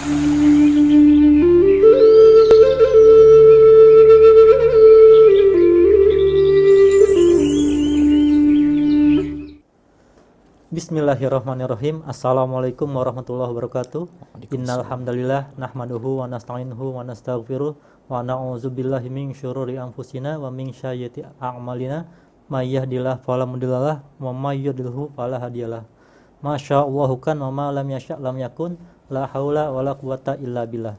Bismillahirrahmanirrahim. Assalamualaikum warahmatullahi wabarakatuh. Innal hamdalillah nahmaduhu wa nasta'inuhu wa nastaghfiruh wa na'udzubillahi min syururi anfusina wa min sayyiati a'malina may yahdihillahu fala mudhillalah wa may yudhlilhu fala hadiyalah. Masyaallahu kan wa ma lam yasha' lam yakun la haula wala quwata illa billah.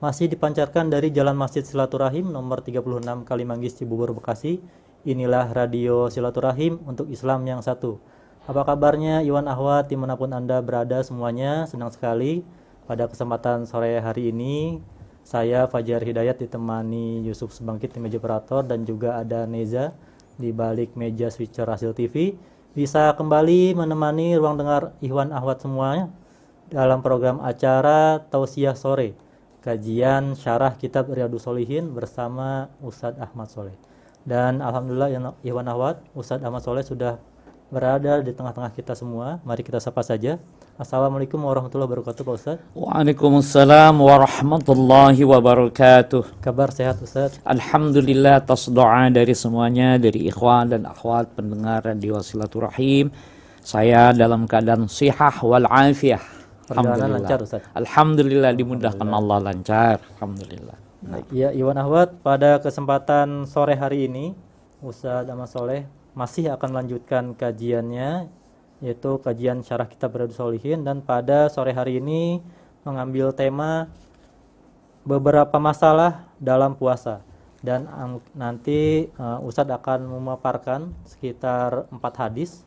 Masih dipancarkan dari Jalan Masjid Silaturahim nomor 36 Kalimanggis Cibubur Bekasi. Inilah Radio Silaturahim untuk Islam yang satu. Apa kabarnya Iwan Ahwat dimanapun Anda berada semuanya? Senang sekali pada kesempatan sore hari ini saya Fajar Hidayat ditemani Yusuf Sebangkit di meja operator dan juga ada Neza di balik meja switcher hasil TV. Bisa kembali menemani ruang dengar Iwan Ahwat semuanya dalam program acara Tausiah Sore, kajian syarah kitab Riyadhus Shalihin bersama Ustadz Ahmad Soleh. Dan alhamdulillah Iwan Ahwat, Ustadz Ahmad Soleh sudah berada di tengah-tengah kita semua. Mari kita sapa saja. Assalamualaikum warahmatullahi wabarakatuh Pak Ustaz. Waalaikumsalam warahmatullahi wabarakatuh. Kabar sehat Ustaz? Alhamdulillah, atas doa dari semuanya, dari ikhwan dan akhwat pendengar Radio Silaturahim. Saya dalam keadaan sihah wal afiyah. Perjalanan lancar Ustaz? Alhamdulillah, dimudahkan Allah lancar. Alhamdulillah. Ya Iwan Ahwat, pada kesempatan sore hari ini Ustaz Ahmad Soleh masih akan melanjutkan kajiannya, yaitu kajian syarah kitab Riyadhus Shalihin, dan pada sore hari ini mengambil tema beberapa masalah dalam puasa. Dan nanti Ustadz akan memaparkan sekitar 4 hadis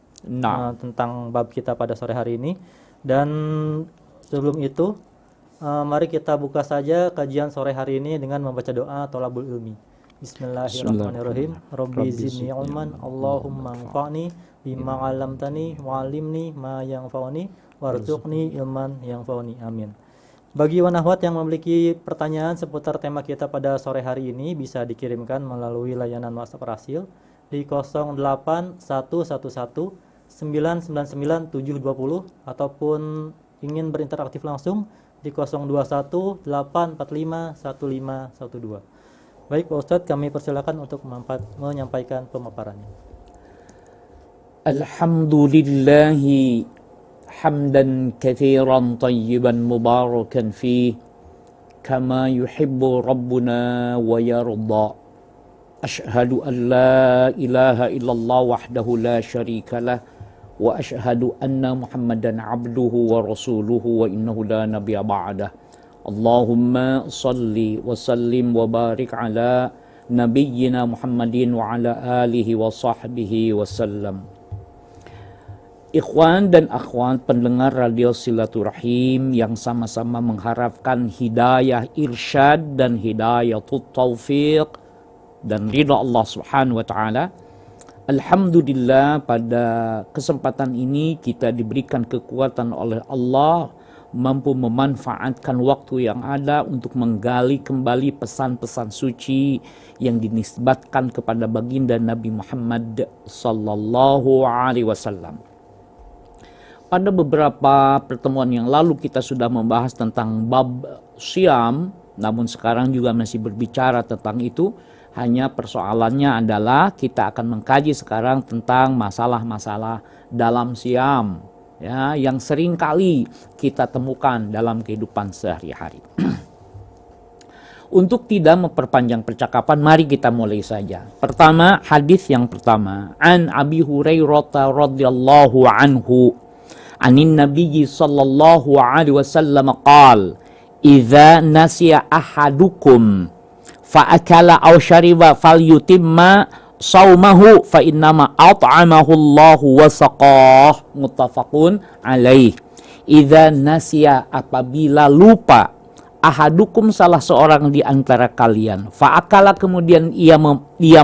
tentang bab kita pada sore hari ini. Dan sebelum itu mari kita buka saja kajian sore hari ini dengan membaca doa thalabul ilmi. Bismillahirrahmanirrahim. Rabbi zidni ilman, Allahumma anfa'ni bima 'allamtani wa 'allimni ma yanfa'uni warzuqni ilman yanfa'uni. Amin. Bagi Iwan Ahwat yang memiliki pertanyaan seputar tema kita pada sore hari ini bisa dikirimkan melalui layanan WhatsApp Rasil di 08111 999 720 ataupun ingin berinteraktif langsung di 021 845 1512. Baik Pak Ustadz, kami persilakan untuk menyampaikan pemaparannya. Alhamdulillahi hamdan katsiran tayyiban mubarakan fi kama yuhibbu rabbuna wa yarda. Ashhadu an la ilaha illallah wahdahu la syarika lah wa ashhadu anna Muhammadan abduhu wa rasuluhu wa innahu la nabiyya ba'dah. Allahumma salli wa sallim wa barik ala nabiyyina Muhammadin wa ala alihi wa sahbihi wa sallam. Ikhwan dan akhwat pendengar Radio Silaturahim yang sama-sama mengharapkan hidayah irsyad dan hidayah taufiq dan ridha Allah Subhanahu wa taala. Alhamdulillah, pada kesempatan ini kita diberikan kekuatan oleh Allah mampu memanfaatkan waktu yang ada untuk menggali kembali pesan-pesan suci yang dinisbatkan kepada baginda Nabi Muhammad sallallahu alaihi wasallam. Pada beberapa pertemuan yang lalu kita sudah membahas tentang bab siam, namun sekarang juga masih berbicara tentang itu. Hanya persoalannya adalah kita akan mengkaji sekarang tentang masalah-masalah dalam siam, ya, yang sering kali kita temukan dalam kehidupan sehari-hari. Untuk tidak memperpanjang percakapan, mari kita mulai saja. Pertama, hadis yang pertama, an Abi Hurairah radhiyallahu anhu, anin Nabiyyi sallallahu alaihi wasallam qala, idza nasiya ahadukum fa akala aw syariba falyutimma saumahu fa innama at'amahu Allahu wa saqah. Muttafaqun alaih. Idza nasiya, apabila lupa, ahadukum, salah seorang di antara kalian, fa akala, kemudian ia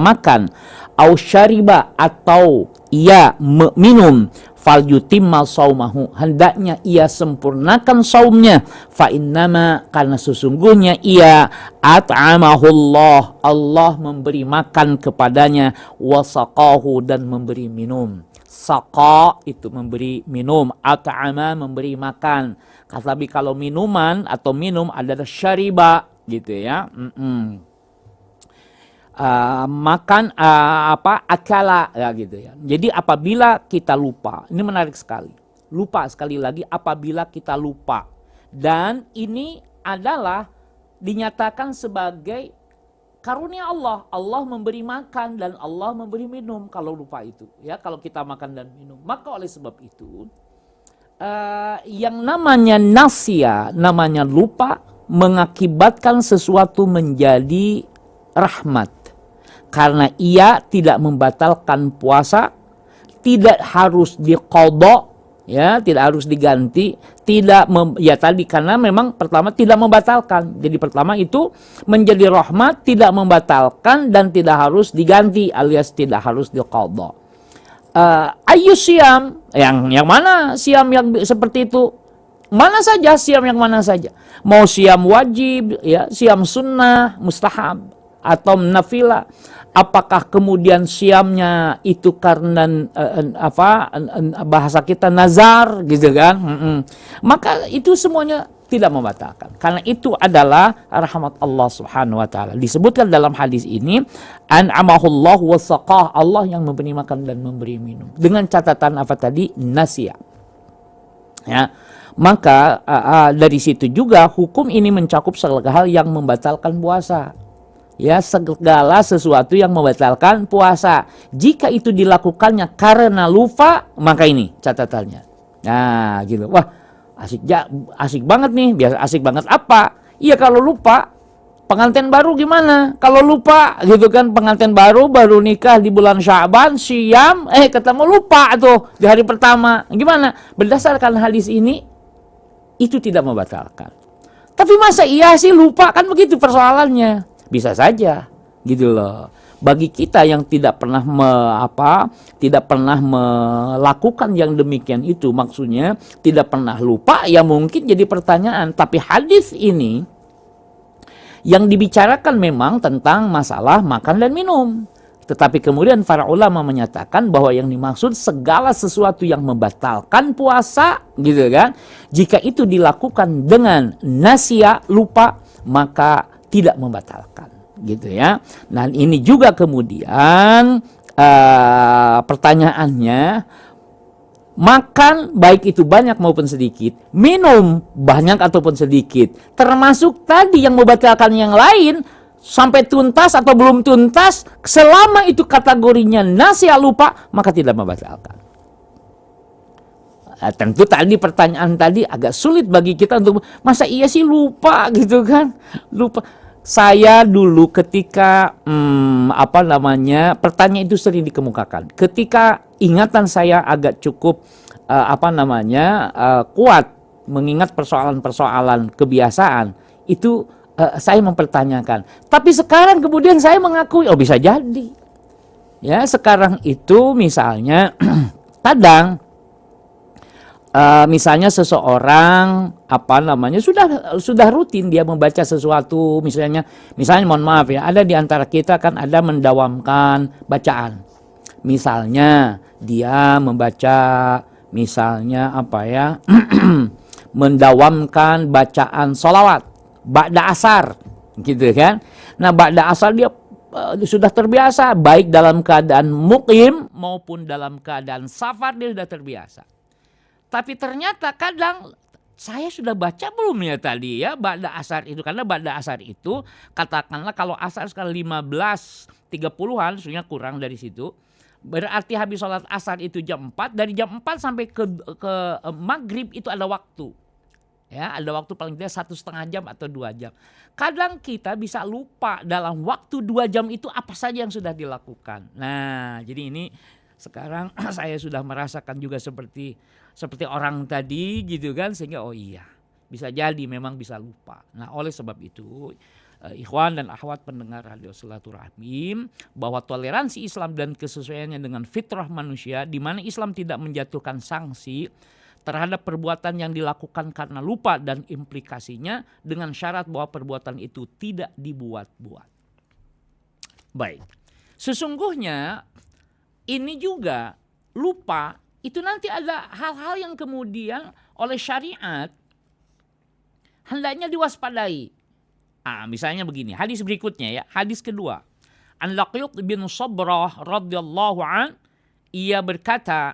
makan, au syariba, atau ia minum, fal yutimma saumahu, hendaknya ia sempurnakan saumnya, fa innama, karena sesungguhnya ia at'amahullah, Allah memberi makan kepadanya, wasaqahu, dan memberi minum. Saqa itu memberi minum, at'ama memberi makan. Tapi kalau minuman atau minum adalah syariba gitu ya. Makan akala ya gitu ya. Jadi apabila kita lupa, ini menarik sekali. Lupa sekali lagi apabila kita lupa. Dan ini adalah dinyatakan sebagai karunia Allah. Allah memberi makan dan Allah memberi minum kalau lupa itu. Ya, kalau kita makan dan minum. Maka oleh sebab itu yang namanya nasya, namanya lupa, mengakibatkan sesuatu menjadi rahmat. Karena ia tidak membatalkan puasa, tidak harus diqadha, ya, tidak harus diganti, tadi karena memang pertama tidak membatalkan. Jadi pertama itu menjadi rahmat, tidak membatalkan dan tidak harus diganti alias tidak harus diqadha. Ayu siam, yang mana siam yang seperti itu? Mana saja siam yang mana saja. Mau siam wajib, ya, siam sunnah, mustahab atau nafilah. Apakah kemudian siamnya itu karena bahasa kita nazar gitu kan? Maka itu semuanya tidak membatalkan. Karena itu adalah rahmat Allah Subhanahu wa taala. Disebutkan dalam hadis ini, an'amahullahu wasaqah, Allah yang memberi makan dan memberi minum. Dengan catatan apa tadi? Nasya. Ya. Maka dari situ juga hukum ini mencakup segala hal yang membatalkan puasa. Ya, segala sesuatu yang membatalkan puasa. Jika itu dilakukannya karena lupa, maka ini catatannya. Nah, gitu. Wah, asik banget nih. Biasa asik banget apa? Iya, kalau lupa. Pengantin baru gimana? Kalau lupa, gitu kan, pengantin baru nikah di bulan Sya'ban, siam, ketemu lupa tuh di hari pertama. Gimana? Berdasarkan hadis ini, itu tidak membatalkan. Tapi masa iya sih lupa? Kan begitu persoalannya. Bisa saja, gitu loh. Bagi kita yang tidak pernah melakukan yang demikian itu, maksudnya tidak pernah lupa, ya mungkin jadi pertanyaan. Tapi hadis ini yang dibicarakan memang tentang masalah makan dan minum. Tetapi kemudian para ulama menyatakan bahwa yang dimaksud segala sesuatu yang membatalkan puasa, gitu kan? Jika itu dilakukan dengan nasya, lupa, maka tidak membatalkan, gitu ya. Nah, ini juga kemudian pertanyaannya, makan baik itu banyak maupun sedikit, minum banyak ataupun sedikit, termasuk tadi yang membatalkan yang lain, sampai tuntas atau belum tuntas, selama itu kategorinya nasya lupa, maka tidak membatalkan. Tentu tadi pertanyaan tadi agak sulit bagi kita untuk, masa iya sih lupa gitu kan? Lupa. Saya dulu ketika pertanyaan itu sering dikemukakan. Ketika ingatan saya agak cukup kuat mengingat persoalan-persoalan kebiasaan, itu saya mempertanyakan. Tapi sekarang kemudian saya mengakui, oh bisa jadi. Ya, sekarang itu misalnya kadang misalnya seseorang sudah rutin dia membaca sesuatu, misalnya mohon maaf ya, ada di antara kita kan ada mendawamkan bacaan. Misalnya dia membaca misalnya mendawamkan bacaan sholawat ba'da asar gitu kan. Nah, ba'da asar dia sudah terbiasa, baik dalam keadaan muqim maupun dalam keadaan safar dia sudah terbiasa. Tapi ternyata kadang saya sudah baca belum ya tadi ya ba'da asar itu, karena ba'da asar itu katakanlah kalau asar sekarang 15.30-an, sebenarnya kurang dari situ. Berarti habis sholat asar itu jam 4, dari jam 4 sampai ke maghrib itu ada waktu. Ya, ada waktu paling tidak 1,5 jam atau 2 jam. Kadang kita bisa lupa dalam waktu 2 jam itu apa saja yang sudah dilakukan. Nah, jadi ini sekarang saya sudah merasakan juga seperti orang tadi gitu kan, sehingga oh iya bisa jadi memang bisa lupa. Nah, oleh sebab itu ikhwan dan akhwat pendengar radio silaturahim, bahwa toleransi Islam dan kesesuaiannya dengan fitrah manusia, di mana Islam tidak menjatuhkan sanksi terhadap perbuatan yang dilakukan karena lupa dan implikasinya, dengan syarat bahwa perbuatan itu tidak dibuat-buat. Baik, sesungguhnya ini juga lupa, itu nanti ada hal-hal yang kemudian oleh syariat hendaknya diwaspadai. Misalnya begini, hadis berikutnya ya, hadis kedua. An Laqit bin Sabrah radhiyallahu an, ia berkata,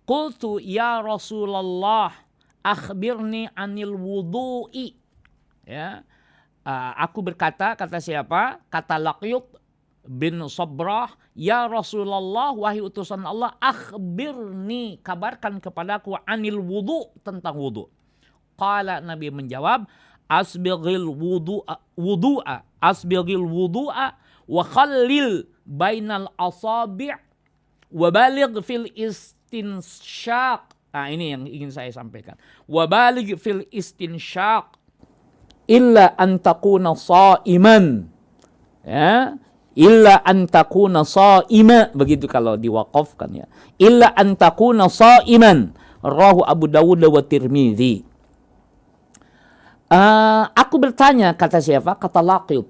qultu ya Rasulullah akhbirni anil wudu'i. Ya. Aku berkata, kata siapa? Kata Laqit bin Sabrah, ya Rasulullah, wahai utusan Allah, akhbirni, kabarkan kepadaku anil wudu, tentang wudu. Qala, Nabi menjawab, asbighil wudu'a wa khallil bainal asabi' wa baligh fil istinsyaq. Ini yang ingin saya sampaikan. Wa baligh fil istinsyaq illa an takuna sha'iman. Ya, illa an takuna sha'ima, begitu kalau diwaqafkan ya. Illa an takuna sha'iman. Rawahu Abu Dawud wa Tirmidzi. Aku bertanya, kata siapa? Kata Laqit.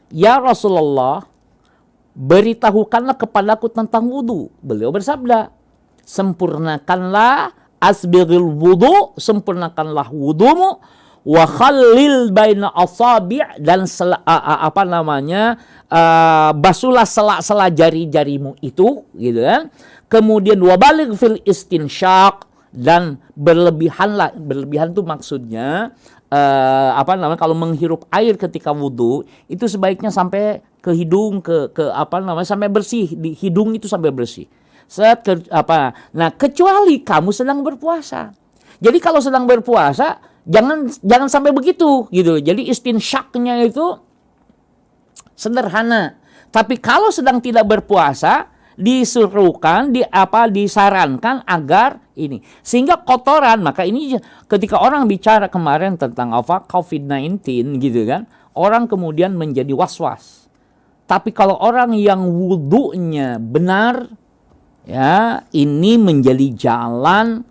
Ya Rasulullah, beritahukanlah kepadaku tentang wudu. Beliau bersabda, sempurnakanlah asbighil wudu, sempurnakanlah wudumu, wa khallil baina asabi', dan basuhlah sela-sela jari-jarimu itu, gitu kan. Kemudian wa baligh fil istinsyaq, dan berlebihan itu maksudnya kalau menghirup air ketika wudhu itu sebaiknya sampai ke hidung, sampai bersih, di hidung itu sampai bersih. Nah, kecuali kamu sedang berpuasa. Jadi kalau sedang berpuasa jangan sampai begitu gitu. Jadi istinsyaqnya itu sederhana. Tapi kalau sedang tidak berpuasa disarankan agar ini, sehingga kotoran, maka ini ketika orang bicara kemarin tentang COVID-19 gitu kan, orang kemudian menjadi was-was. Tapi kalau orang yang wudunya benar, ya, ini menjadi jalan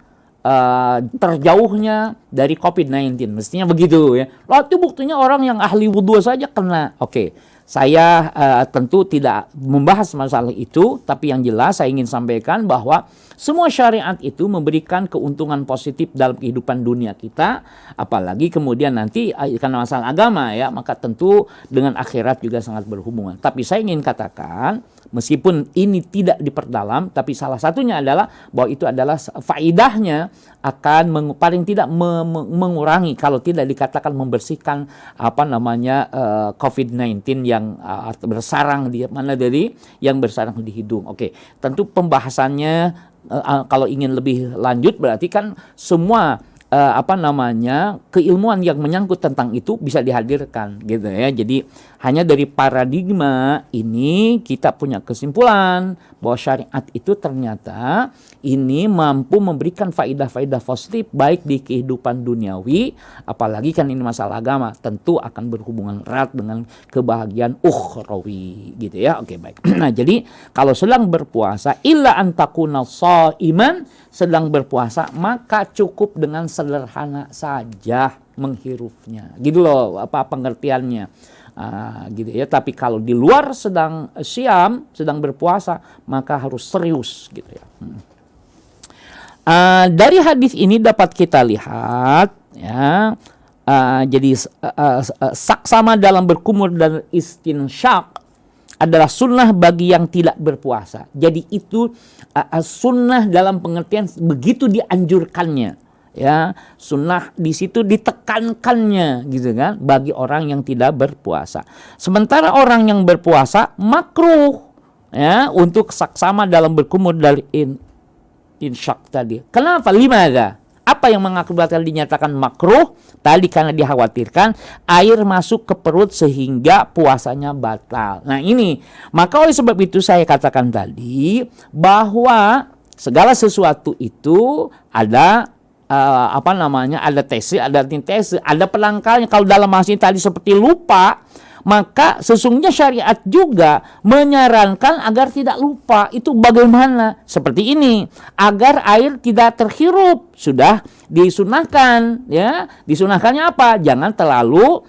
terjauhnya dari COVID-19, mestinya begitu ya. Lalu itu buktinya orang yang ahli wudu saja kena. Oke. Saya tentu tidak membahas masalah itu, tapi yang jelas saya ingin sampaikan bahwa semua syariat itu memberikan keuntungan positif dalam kehidupan dunia kita, apalagi kemudian nanti karena masalah agama ya, maka tentu dengan akhirat juga sangat berhubungan. Tapi saya ingin katakan, meskipun ini tidak diperdalam, tapi salah satunya adalah bahwa itu adalah faidahnya akan paling tidak mengurangi, kalau tidak dikatakan membersihkan COVID-19 yang bersarang di mana, dari yang bersarang di hidung. Oke, tentu pembahasannya kalau ingin lebih lanjut berarti kan semua keilmuan yang menyangkut tentang itu bisa dihadirkan gitu ya. Jadi hanya dari paradigma ini kita punya kesimpulan bahwa syariat itu ternyata ini mampu memberikan faidah-faidah positif baik di kehidupan duniawi, apalagi kan ini masalah agama, tentu akan berhubungan erat dengan kebahagiaan ukhrawi gitu ya. Oke, baik. Nah, jadi kalau sedang berpuasa illa antakuna shaiman, sedang berpuasa maka cukup dengan sederhana saja menghirupnya. Gitu loh pengertiannya. Gitu ya. Tapi kalau di luar sedang siam, sedang berpuasa, maka harus serius gitu ya. Dari hadis ini dapat kita lihat ya, jadi saksama dalam berkumur dan istinsyaq adalah sunnah bagi yang tidak berpuasa. Jadi itu sunnah dalam pengertian begitu dianjurkannya, ya, sunnah di situ ditekankannya gitu kan, bagi orang yang tidak berpuasa. Sementara orang yang berpuasa makruh ya untuk saksama dalam berkumur dari insyak tadi. Kenapa? Limadha? Apa yang mengakibatkan dinyatakan makruh? Tadi karena dikhawatirkan air masuk ke perut sehingga puasanya batal. Nah ini, maka oleh sebab itu saya katakan tadi bahwa segala sesuatu itu ada ada tesis, ada antitesis, ada penangkalnya. Kalau dalam bahasa ini tadi seperti lupa, maka sesungguhnya syariat juga menyarankan agar tidak lupa. Itu bagaimana? Seperti ini, agar air tidak terhirup, sudah disunahkan ya. Disunahkannya apa? Jangan terlalu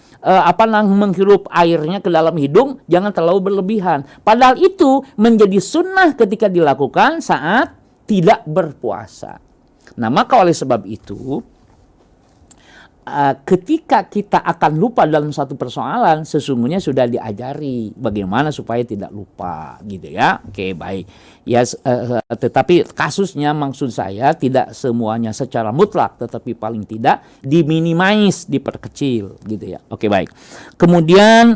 menghirup airnya ke dalam hidung, jangan terlalu berlebihan. Padahal itu menjadi sunnah ketika dilakukan saat tidak berpuasa. Nah, maka oleh sebab itu, ketika kita akan lupa dalam satu persoalan, sesungguhnya sudah diajari bagaimana supaya tidak lupa, gitu ya. Oke, baik. Ya, tetapi kasusnya maksud saya tidak semuanya secara mutlak, tetapi paling tidak diminimais, diperkecil, gitu ya. Oke, baik. Kemudian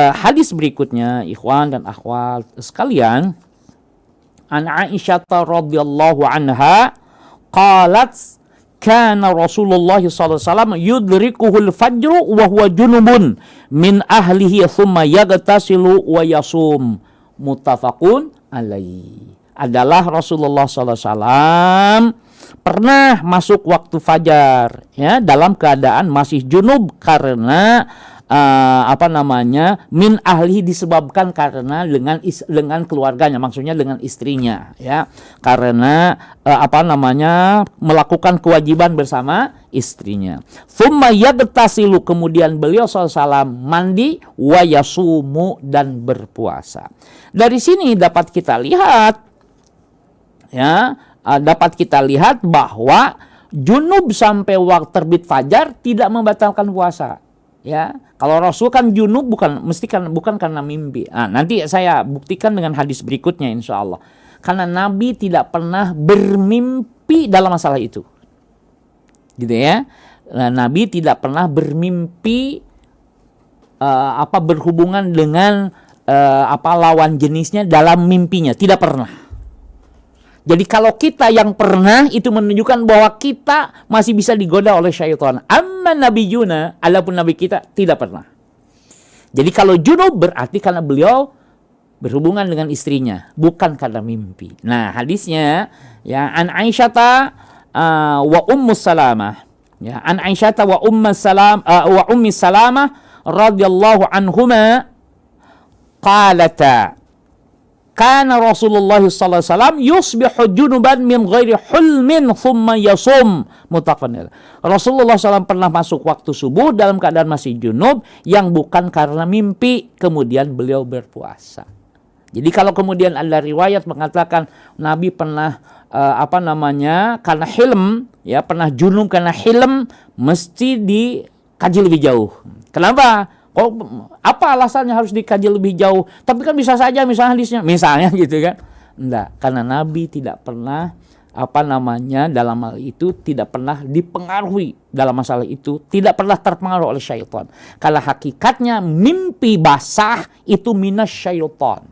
hadis berikutnya, ikhwan dan akhwat sekalian, an Aisyah radhiyallahu anha qalat kana Rasulullah sallallahu alaihi wasallam yudrikuhul fajru wa huwa junubun min ahlihi thumma yagtasilu wa yasum, muttafaqun alaihi. Adalah Rasulullah sallallahu alaihi wasallam pernah masuk waktu fajar ya dalam keadaan masih junub karena min ahlihi, disebabkan karena dengan keluarganya, maksudnya dengan istrinya ya, karena melakukan kewajiban bersama istrinya. Tsumma yagtasilu, kemudian beliau SAW mandi, wa yasumu, dan berpuasa. Dari sini dapat kita lihat ya, bahwa junub sampai waktu terbit fajar tidak membatalkan puasa. Ya, kalau Rasul kan junub bukan karena mimpi. Nah, nanti saya buktikan dengan hadis berikutnya insya Allah. Karena Nabi tidak pernah bermimpi dalam masalah itu, gitu ya. Nah, Nabi tidak pernah bermimpi berhubungan dengan lawan jenisnya dalam mimpinya, tidak pernah. Jadi kalau kita yang pernah, itu menunjukkan bahwa kita masih bisa digoda oleh syaitan. Amma nabiyuna, adapun nabi kita tidak pernah. Jadi kalau junub berarti karena beliau berhubungan dengan istrinya, bukan karena mimpi. Nah, hadisnya ya, an Aisyah wa Ummu Salamah. Ya, an Aisyah wa Ummi Salamah radhiyallahu anhuma qalata kana Rasulullah sallallahu alaihi wasallam yusbihu junuban min ghairi hulmin thumma yasum, muttafaqun. Rasulullah SAW pernah masuk waktu subuh dalam keadaan masih junub yang bukan karena mimpi, kemudian beliau berpuasa. Jadi kalau kemudian ada riwayat mengatakan Nabi pernah karena hilm, ya, pernah junub karena hilm, mesti dikaji lebih jauh. Kenapa? Apa alasannya harus dikaji lebih jauh? Tapi kan bisa saja misalnya gitu kan. Enggak, karena Nabi tidak pernah dalam hal itu tidak pernah dipengaruhi dalam masalah itu, tidak pernah terpengaruh oleh syaitan. Kalau hakikatnya mimpi basah itu minas syaitan.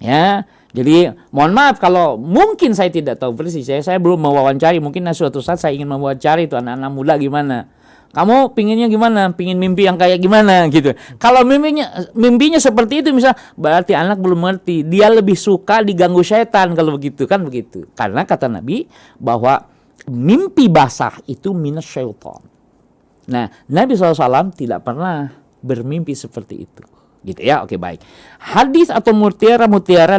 Ya, jadi mohon maaf kalau mungkin saya tidak tahu persis, saya belum mewawancari, mungkin suatu saat saya ingin mewawancari itu anak-anak muda gimana. Kamu pinginnya gimana? Pingin mimpi yang kayak gimana gitu. Kalau mimpinya seperti itu misal, berarti anak belum mengerti. Dia lebih suka diganggu setan kalau begitu, kan begitu. Karena kata Nabi bahwa mimpi basah itu minas syaitan. Nah, Nabi SAW tidak pernah bermimpi seperti itu. Gitu ya, oke, baik. Hadis atau mutiara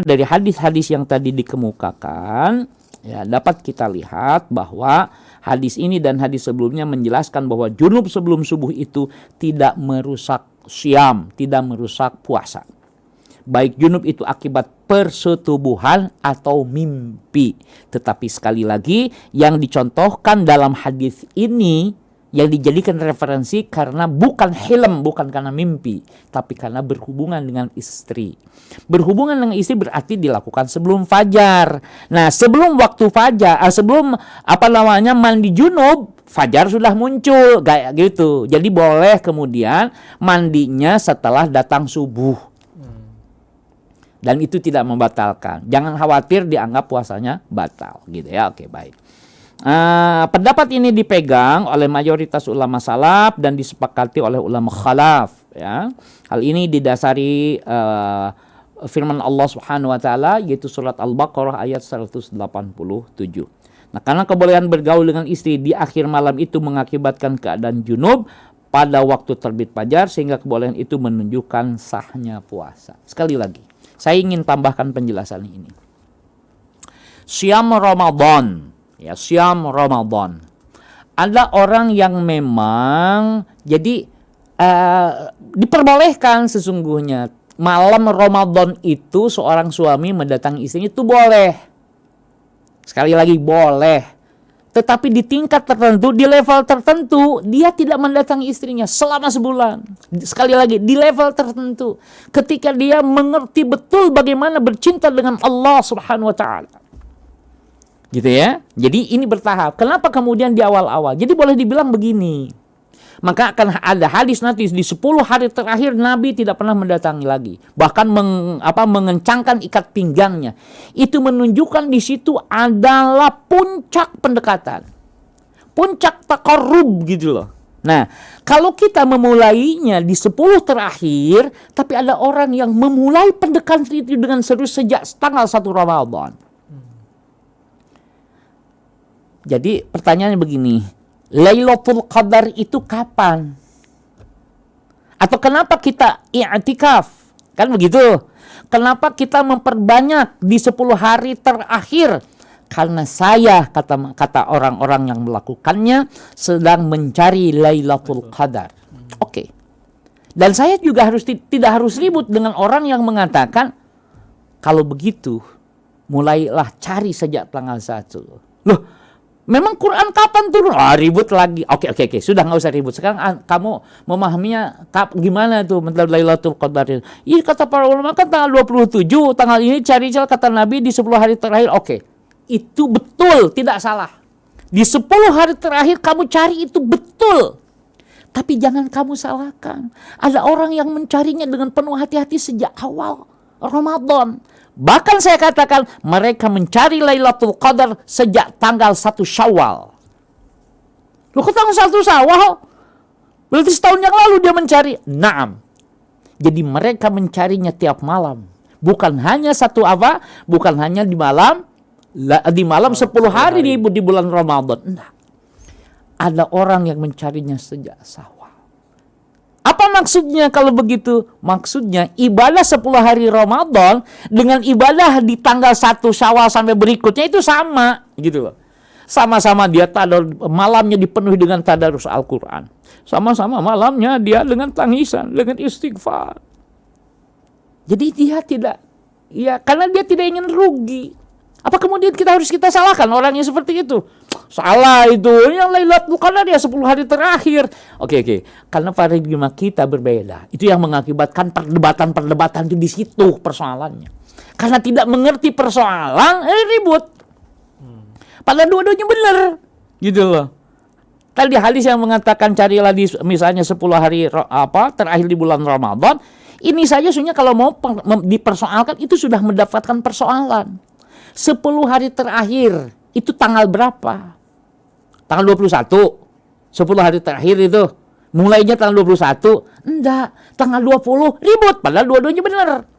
dari hadis-hadis yang tadi dikemukakan, ya, dapat kita lihat bahwa hadis ini dan hadis sebelumnya menjelaskan bahwa junub sebelum subuh itu tidak merusak syam, tidak merusak puasa. Baik junub itu akibat persetubuhan atau mimpi. Tetapi sekali lagi yang dicontohkan dalam hadis ini yang dijadikan referensi karena bukan hilm, bukan karena mimpi, tapi karena berhubungan dengan istri. Berhubungan dengan istri berarti dilakukan sebelum fajar. Nah, sebelum waktu fajar, mandi junub, fajar sudah muncul, kayak gitu. Jadi boleh kemudian mandinya setelah datang subuh. Dan itu tidak membatalkan. Jangan khawatir dianggap puasanya batal, gitu ya. Oke, baik. Pendapat ini dipegang oleh mayoritas ulama salaf dan disepakati oleh ulama khalaf, ya. Hal ini didasari firman Allah Subhanahu wa taala yaitu surat Al-Baqarah ayat 187. Nah, karena kebolehan bergaul dengan istri di akhir malam itu mengakibatkan keadaan junub pada waktu terbit fajar, sehingga kebolehan itu menunjukkan sahnya puasa. Sekali lagi, saya ingin tambahkan penjelasan ini. Syam Ramadan. Ya, syam Ramadan. Ada orang yang memang jadi diperbolehkan sesungguhnya malam Ramadan itu seorang suami mendatangi istrinya itu boleh. Sekali lagi boleh. Tetapi di tingkat tertentu, di level tertentu, dia tidak mendatangi istrinya selama sebulan. Sekali lagi, di level tertentu. Ketika dia mengerti betul bagaimana bercinta dengan Allah Subhanahu wa Ta'ala. Gitu ya. Jadi ini bertahap. Kenapa kemudian di awal-awal? Jadi boleh dibilang begini. Maka akan ada hadis nanti di 10 hari terakhir Nabi tidak pernah mendatangi lagi. Bahkan mengencangkan ikat pinggangnya. Itu menunjukkan di situ adalah puncak pendekatan. Puncak taqarrub gitu loh. Nah, kalau kita memulainya di 10 terakhir, tapi ada orang yang memulai pendekatan itu dengan serius sejak tanggal 1 Ramadan. Jadi pertanyaannya begini. Lailatul Qadar itu kapan? Atau kenapa kita i'tikaf? Kan begitu. Kenapa kita memperbanyak di 10 hari terakhir? Karena saya, kata orang-orang yang melakukannya, sedang mencari Lailatul Qadar. Oke. Dan saya juga tidak harus ribut dengan orang yang mengatakan, kalau begitu, mulailah cari sejak tanggal 1. Loh, memang Quran kapan turun? Ribut lagi. Oke. Sudah nggak usah ribut. Sekarang kamu memahaminya gimana tuh tentang Lailatul Qadar itu? Iya, kata para ulama kan tanggal 27. Tanggal ini cari kata Nabi di 10 hari terakhir. Oke. Itu betul, tidak salah. Di 10 hari terakhir kamu cari itu betul. Tapi jangan kamu salahkan. Ada orang yang mencarinya dengan penuh hati-hati sejak awal Ramadan. Bahkan saya katakan mereka mencari Lailatul Qadar sejak tanggal 1 Syawal. Loh, kok tanggal 1 Syawal? Berarti setahun yang lalu dia mencari. Naam. Jadi mereka mencarinya tiap malam. Bukan hanya bukan hanya di malam 10 hari di bulan Ramadan. Nah, ada orang yang mencarinya sejak Syawal. Apa maksudnya kalau begitu? Maksudnya ibadah 10 hari Ramadan dengan ibadah di tanggal 1 Syawal sampai berikutnya itu sama, gitu loh. Sama-sama dia malamnya dipenuhi dengan tadarus Al-Quran. Sama-sama malamnya dia dengan tangisan, dengan istighfar. Jadi dia karena dia tidak ingin rugi. Apa kemudian kita salahkan orang yang seperti itu? Salah itu, yang Lailatul Qadar ya 10 hari terakhir. Oke. Karena paradigma kita berbeda. Itu yang mengakibatkan perdebatan itu di situ persoalannya. Karena tidak mengerti persoalan, ribut. Padahal dua-duanya benar. Gitu loh. Tadi hadis yang mengatakan carilah misalnya 10 hari terakhir di bulan Ramadan. Ini saja sebenarnya kalau mau dipersoalkan itu sudah mendapatkan persoalan. 10 hari terakhir itu tanggal berapa? Tanggal 21. 10 hari terakhir itu. Mulainya tanggal 21. Enggak, tanggal 20 ribut. Padahal dua-duanya benar.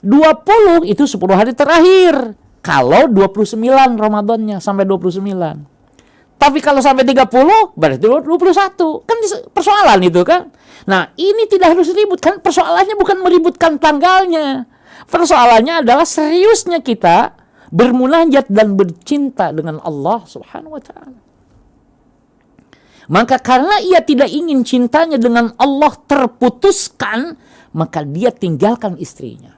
20 itu 10 hari terakhir. Kalau 29 Ramadannya sampai 29. Tapi kalau sampai 30 berarti 21. Kan persoalan itu kan. Nah, ini tidak harus ribut kan. Persoalannya bukan meributkan tanggalnya. Persoalannya adalah seriusnya kita bermunajat dan bercinta dengan Allah Subhanahu wa Ta'ala. Maka karena ia tidak ingin cintanya dengan Allah terputuskan, maka dia tinggalkan istrinya.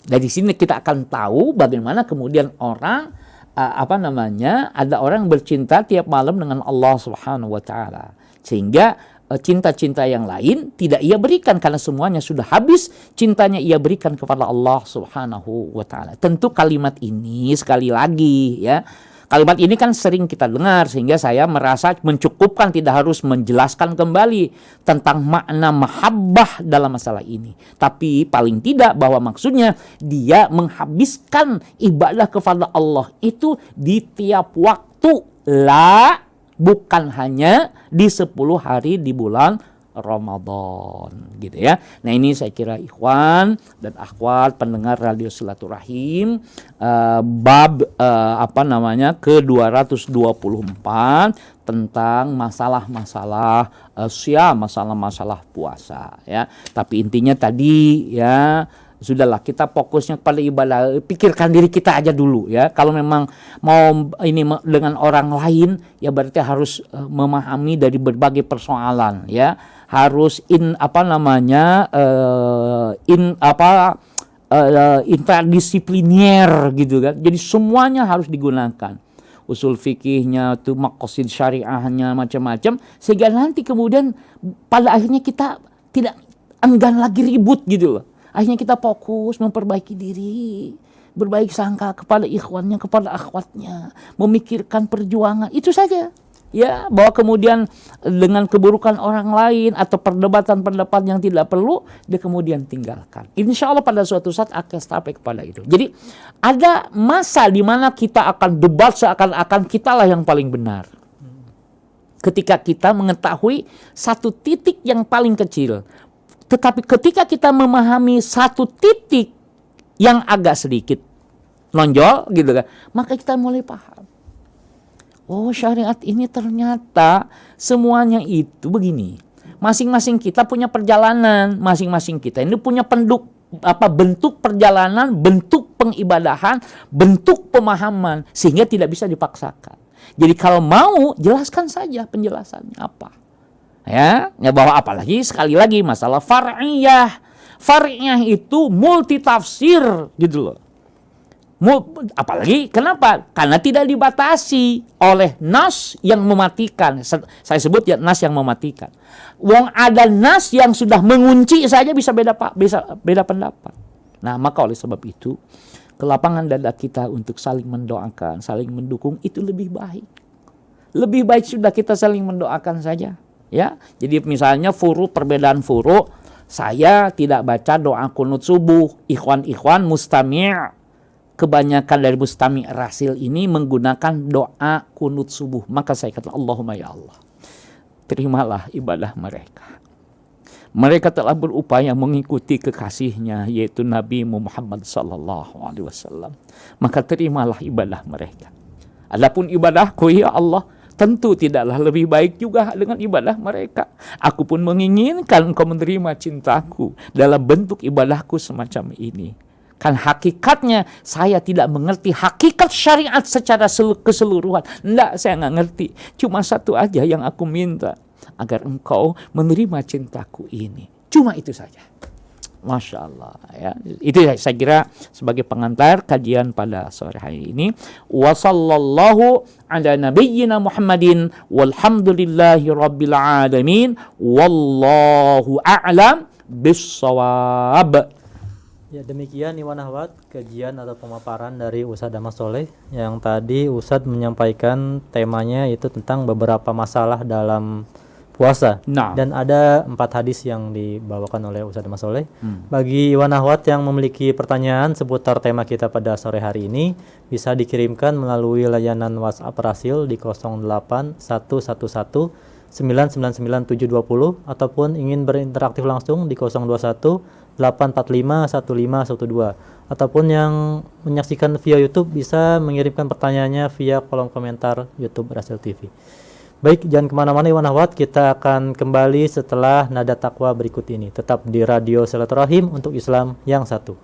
Dari sini kita akan tahu bagaimana kemudian orang ada orang bercinta tiap malam dengan Allah Subhanahu wa Ta'ala. Sehingga cinta-cinta yang lain tidak ia berikan karena semuanya sudah habis, cintanya ia berikan kepada Allah Subhanahu wa Ta'ala. Tentu kalimat ini sekali lagi ya, kalimat ini kan sering kita dengar sehingga saya merasa mencukupkan, tidak harus menjelaskan kembali tentang makna mahabbah dalam masalah ini. Tapi paling tidak bahwa maksudnya dia menghabiskan ibadah kepada Allah itu di tiap waktu, bukan hanya di 10 hari di bulan Ramadan, gitu ya. Nah, ini saya kira ikhwan dan akhwat pendengar radio Silaturahim, bab ke-224 tentang masalah-masalah masalah-masalah puasa ya. Tapi intinya tadi ya, sudahlah kita fokusnya pada ibadah, pikirkan diri kita aja dulu ya. Kalau memang mau ini dengan orang lain ya berarti harus memahami dari berbagai persoalan ya. Harus interdisipliner gitu kan. Jadi semuanya harus digunakan. Usul fikihnya, tuh maqasid syariahnya, macam-macam, sehingga nanti kemudian pada akhirnya kita tidak enggan lagi ribut gitu loh. Akhirnya kita fokus memperbaiki diri, berbaik sangka kepada ikhwannya, kepada akhwatnya, memikirkan perjuangan, itu saja. Ya, bahwa kemudian dengan keburukan orang lain atau perdebatan-pendapat yang tidak perlu, dia kemudian tinggalkan. Insya Allah pada suatu saat akan sampai kepada itu. Jadi ada masa di mana kita akan debat seakan-akan kitalah yang paling benar. Ketika kita mengetahui satu titik yang paling kecil. Tetapi ketika kita memahami satu titik yang agak sedikit nonjol gitu kan, maka kita mulai paham. Oh, syariat ini ternyata semuanya itu begini. Masing-masing kita punya perjalanan, masing-masing kita ini punya bentuk perjalanan, bentuk pengibadahan, bentuk pemahaman, sehingga tidak bisa dipaksakan. Jadi kalau mau, jelaskan saja penjelasannya apa. Ya bahwa apalagi sekali lagi masalah far'iyah. Far'iyah itu multi tafsir gitu loh. Apalagi kenapa? Karena tidak dibatasi oleh nas yang mematikan. Saya sebut ya nas yang mematikan. Wong ada nas yang sudah mengunci saja bisa beda pendapat. Nah, maka oleh sebab itu kelapangan dada kita untuk saling mendoakan, saling mendukung itu lebih baik. Lebih baik sudah kita saling mendoakan saja, ya. Jadi misalnya perbedaan furu, saya tidak baca doa kunut subuh. Ikhwan mustami', kebanyakan dari mustami' rasil ini menggunakan doa kunut subuh. Maka saya kata, Allahumma ya Allah, terimalah ibadah mereka. Mereka telah berupaya mengikuti kekasihnya, yaitu Nabi Muhammad SAW. Maka terimalah ibadah mereka. Adapun ibadahku ya Allah, tentu tidaklah lebih baik juga dengan ibadah mereka. Aku pun menginginkan Engkau menerima cintaku dalam bentuk ibadahku semacam ini. Kan hakikatnya saya tidak mengerti hakikat syariat secara keseluruhan. Enggak, saya nggak ngerti. Cuma satu aja yang aku minta, agar Engkau menerima cintaku ini. Cuma itu saja. Masya Allah, ya. Itu saya kira sebagai pengantar kajian pada sore hari ini. Wa sallallahu ala nabiyyina Muhammadin walhamdulillahi rabbil alamin. Wallahu a'lam bis-shawab. Ya, demikian Iwan Ahwat kajian atau pemaparan dari Ustadz Ahmad Soleh, yang tadi Ustadz menyampaikan temanya itu tentang beberapa masalah dalam puasa. Nah. Dan ada 4 hadis yang dibawakan oleh Ustadz Ahmad Soleh. Bagi Iwan Ahwat yang memiliki pertanyaan seputar tema kita pada sore hari ini, bisa dikirimkan melalui layanan WhatsApp Rasil di 08111 999 720 ataupun ingin berinteraksi langsung di 021 845 1512, ataupun yang menyaksikan via YouTube bisa mengirimkan pertanyaannya via kolom komentar YouTube Rasil TV. Baik, jangan kemana-mana Iwan Ahwat, kita akan kembali setelah nada takwa berikut ini. Tetap di Radio Silaturahim untuk Islam yang satu.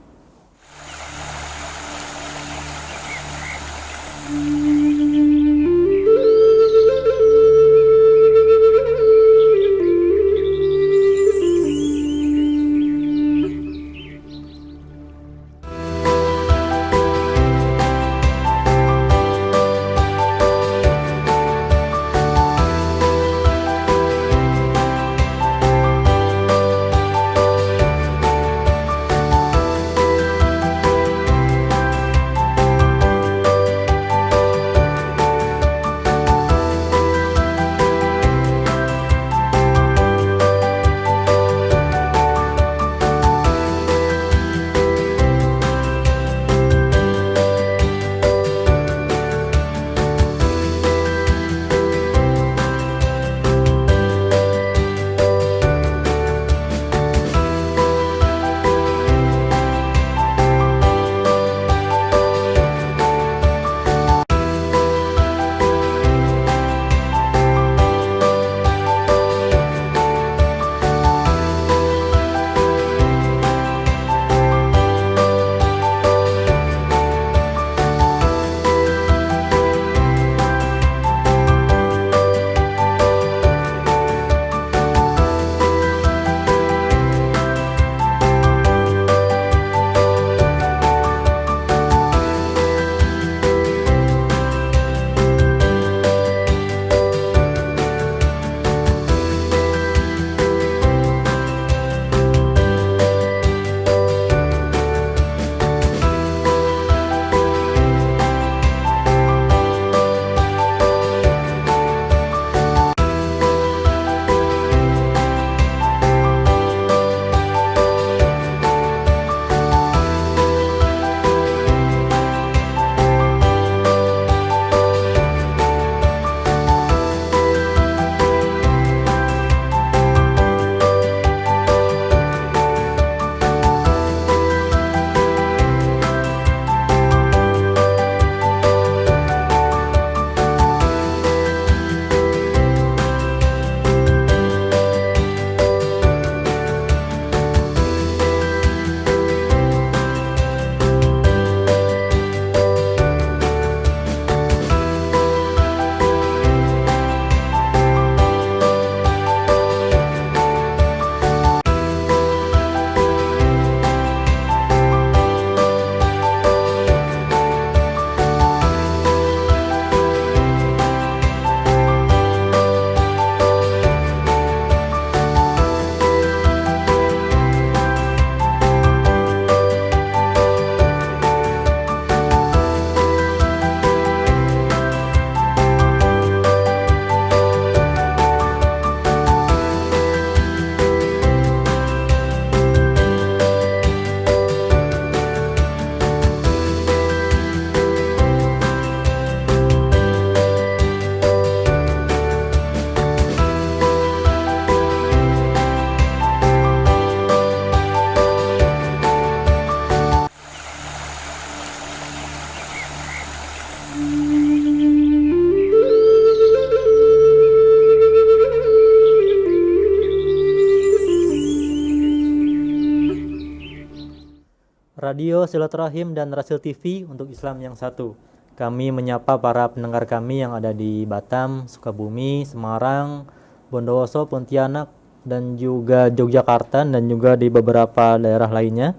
Radio Silaturahim dan Rasil TV untuk Islam yang satu. Kami menyapa para pendengar kami yang ada di Batam, Sukabumi, Semarang, Bondowoso, Pontianak, dan juga Yogyakarta, dan juga di beberapa daerah lainnya.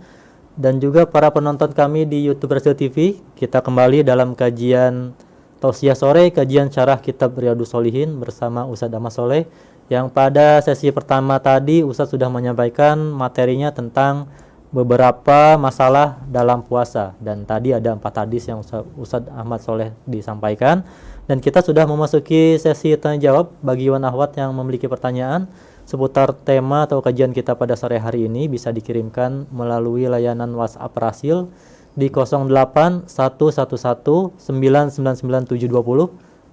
Dan juga para penonton kami di YouTube Rasil TV. Kita kembali dalam kajian Tausiah Sore, kajian syarah kitab Riyadhus Shalihin bersama Ustadz Ahmad Soleh. Yang pada sesi pertama tadi Ustadz sudah menyampaikan materinya tentang beberapa masalah dalam puasa, dan tadi ada 4 hadis yang Ustadz Ahmad Soleh disampaikan, dan kita sudah memasuki sesi tanya jawab. Bagi wan akhwat yang memiliki pertanyaan seputar tema atau kajian kita pada sore hari ini bisa dikirimkan melalui layanan WhatsApp Rasil di 08111999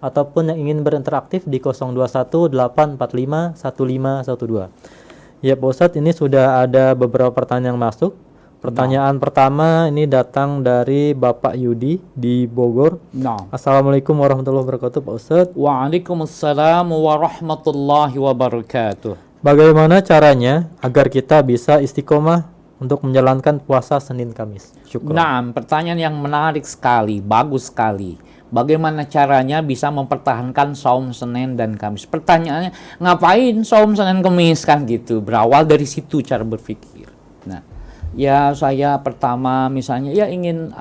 ataupun yang ingin berinteraktif di 0218451512. Ya Pak Ustadz, ini sudah ada beberapa pertanyaan yang masuk. Pertanyaan pertama ini datang dari Bapak Yudi di Bogor. Assalamualaikum warahmatullahi wabarakatuh Pak Ustadz. Waalaikumsalam warahmatullahi wabarakatuh. Bagaimana caranya agar kita bisa istiqomah untuk menjalankan puasa Senin Kamis? Syukur. Nah, pertanyaan yang menarik sekali, bagus sekali. Bagaimana caranya bisa mempertahankan saum Senin dan Kamis? Pertanyaannya, ngapain saum Senin Kamis kan gitu? Berawal dari situ cara berpikir. Nah, ya saya pertama misalnya ya ingin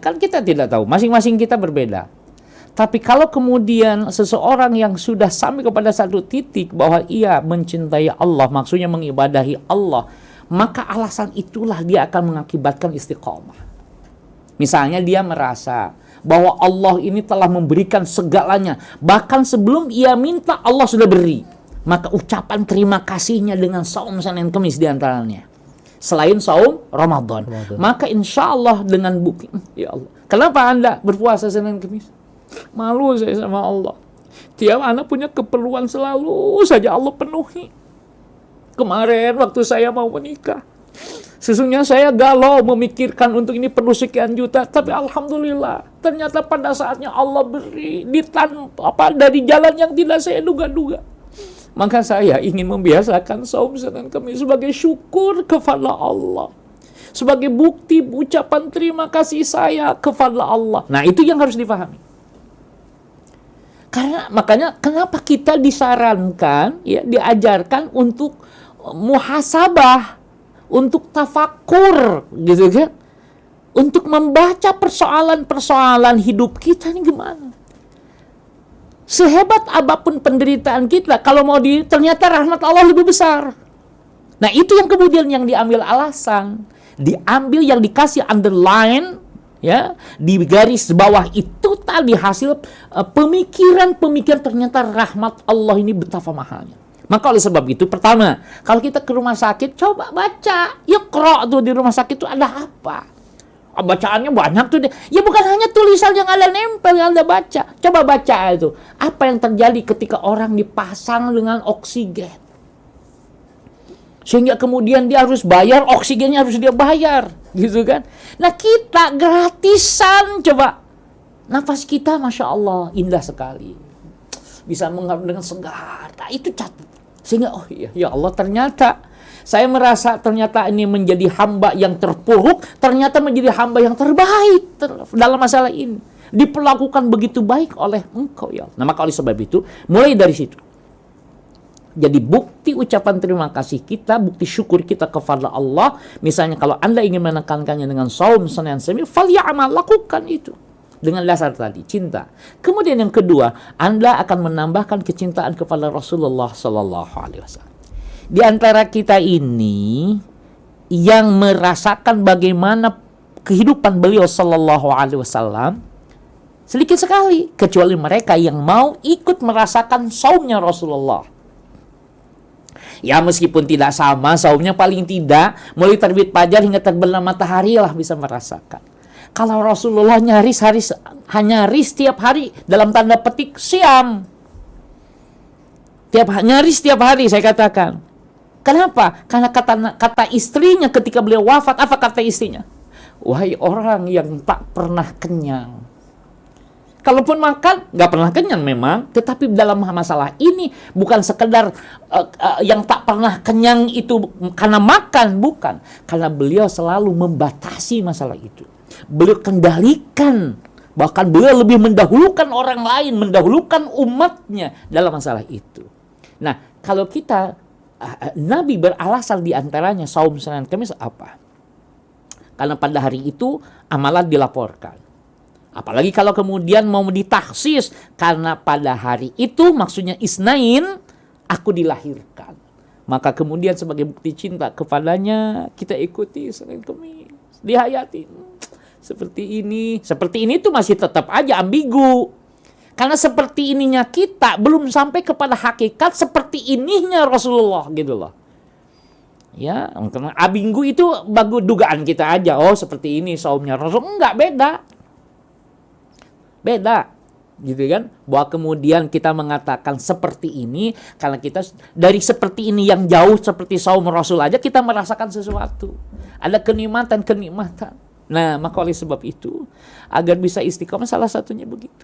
kan kita tidak tahu, masing-masing kita berbeda. Tapi kalau kemudian seseorang yang sudah sampai kepada satu titik bahwa ia mencintai Allah, maksudnya mengibadahi Allah, maka alasan itulah dia akan mengakibatkan istiqomah. Misalnya dia merasa bahwa Allah ini telah memberikan segalanya, bahkan sebelum ia minta Allah sudah beri, maka ucapan terima kasihnya dengan saum Senin Kamis diantaranya, selain saum Ramadan. Maka insya Allah dengan bukti, ya Allah, kenapa Anda berpuasa Senin Kamis? Malu saya sama Allah. Tiap anak punya keperluan selalu saja Allah penuhi. Kemarin waktu saya mau menikah, sesungguhnya saya galau memikirkan untuk ini perlu sekian juta, tapi alhamdulillah ternyata pada saatnya Allah beri dari jalan yang tidak saya duga-duga. Maka saya ingin membiasakan saum Senin Kamis sebagai syukur kepada Allah, sebagai bukti ucapan terima kasih saya kepada Allah. Nah, itu yang harus dipahami. Karena makanya kenapa kita disarankan, ya, diajarkan untuk muhasabah, untuk tafakur, gitu kan? Untuk membaca persoalan-persoalan hidup kita ini gimana? Sehebat apapun penderitaan kita, kalau mau ternyata rahmat Allah lebih besar. Nah, itu yang kemudian yang diambil alasan, diambil yang dikasih underline, ya, di garis bawah itu tadi hasil pemikiran ternyata rahmat Allah ini betapa mahalnya. Maka oleh sebab itu, pertama, kalau kita ke rumah sakit, coba baca. Iqra tuh di rumah sakit tuh ada apa? Bacaannya banyak tuh deh. Ya bukan hanya tulisan yang ada nempel yang Anda baca. Coba baca itu. Apa yang terjadi ketika orang dipasang dengan oksigen? Sehingga kemudian dia harus bayar, oksigennya harus dia bayar. Gitu kan? Nah, kita gratisan, coba. Nafas kita, Masya Allah, indah sekali. Bisa mengharap dengan segar. Nah, itu catat. Sehingga, oh iya, ya Allah, ternyata saya merasa ternyata ini menjadi hamba yang terpuruk, ternyata menjadi hamba yang terbaik dalam masalah ini. Diperlakukan begitu baik oleh Engkau, ya Allah. Nah, maka oleh sebab itu, mulai dari situ. Jadi bukti ucapan terima kasih kita, bukti syukur kita kepada Allah. Misalnya kalau Anda ingin menekankannya dengan saum Senin Kamis, falyamal, lakukan itu. Dengan dasar tadi, cinta. Kemudian yang kedua, Anda akan menambahkan kecintaan kepada Rasulullah Sallallahu Alaihi Wasallam. Di antara kita ini yang merasakan bagaimana kehidupan beliau Sallallahu Alaihi Wasallam sedikit sekali, kecuali mereka yang mau ikut merasakan saumnya Rasulullah. Ya meskipun tidak sama saumnya, paling tidak mulai terbit fajar hingga terbenam matahari lah bisa merasakan. Kalau Rasulullah nyaris tiap hari dalam tanda petik siam. Nyaris tiap hari saya katakan. Kenapa? Karena kata istrinya ketika beliau wafat, apa kata istrinya? Wahai orang yang tak pernah kenyang. Kalaupun makan, nggak pernah kenyang memang. Tetapi dalam masalah ini bukan sekedar yang tak pernah kenyang itu karena makan, bukan. Karena beliau selalu membatasi masalah itu. Beliau kendalikan. Bahkan beliau lebih mendahulukan orang lain, mendahulukan umatnya dalam masalah itu. Nah, kalau kita, Nabi beralasan diantaranya saum Senin Kamis apa? Karena pada hari itu amalan dilaporkan. Apalagi kalau kemudian mau ditaksis, karena pada hari itu maksudnya Isnain, aku dilahirkan. Maka kemudian sebagai bukti cinta kepadanya, kita ikuti Senin Kamis, dihayati. Seperti ini tuh masih tetap aja ambigu. Karena seperti ininya kita belum sampai kepada hakikat seperti ininya Rasulullah gitu loh. Ya, karena ambigu itu bagus dugaan kita aja. Oh, seperti ini saumnya Rasul. Enggak, beda gitu kan, bahwa kemudian kita mengatakan seperti ini karena kita dari seperti ini yang jauh seperti saum Rasul aja kita merasakan sesuatu, ada kenikmatan. Nah, maka oleh sebab itu agar bisa istiqomah salah satunya begitu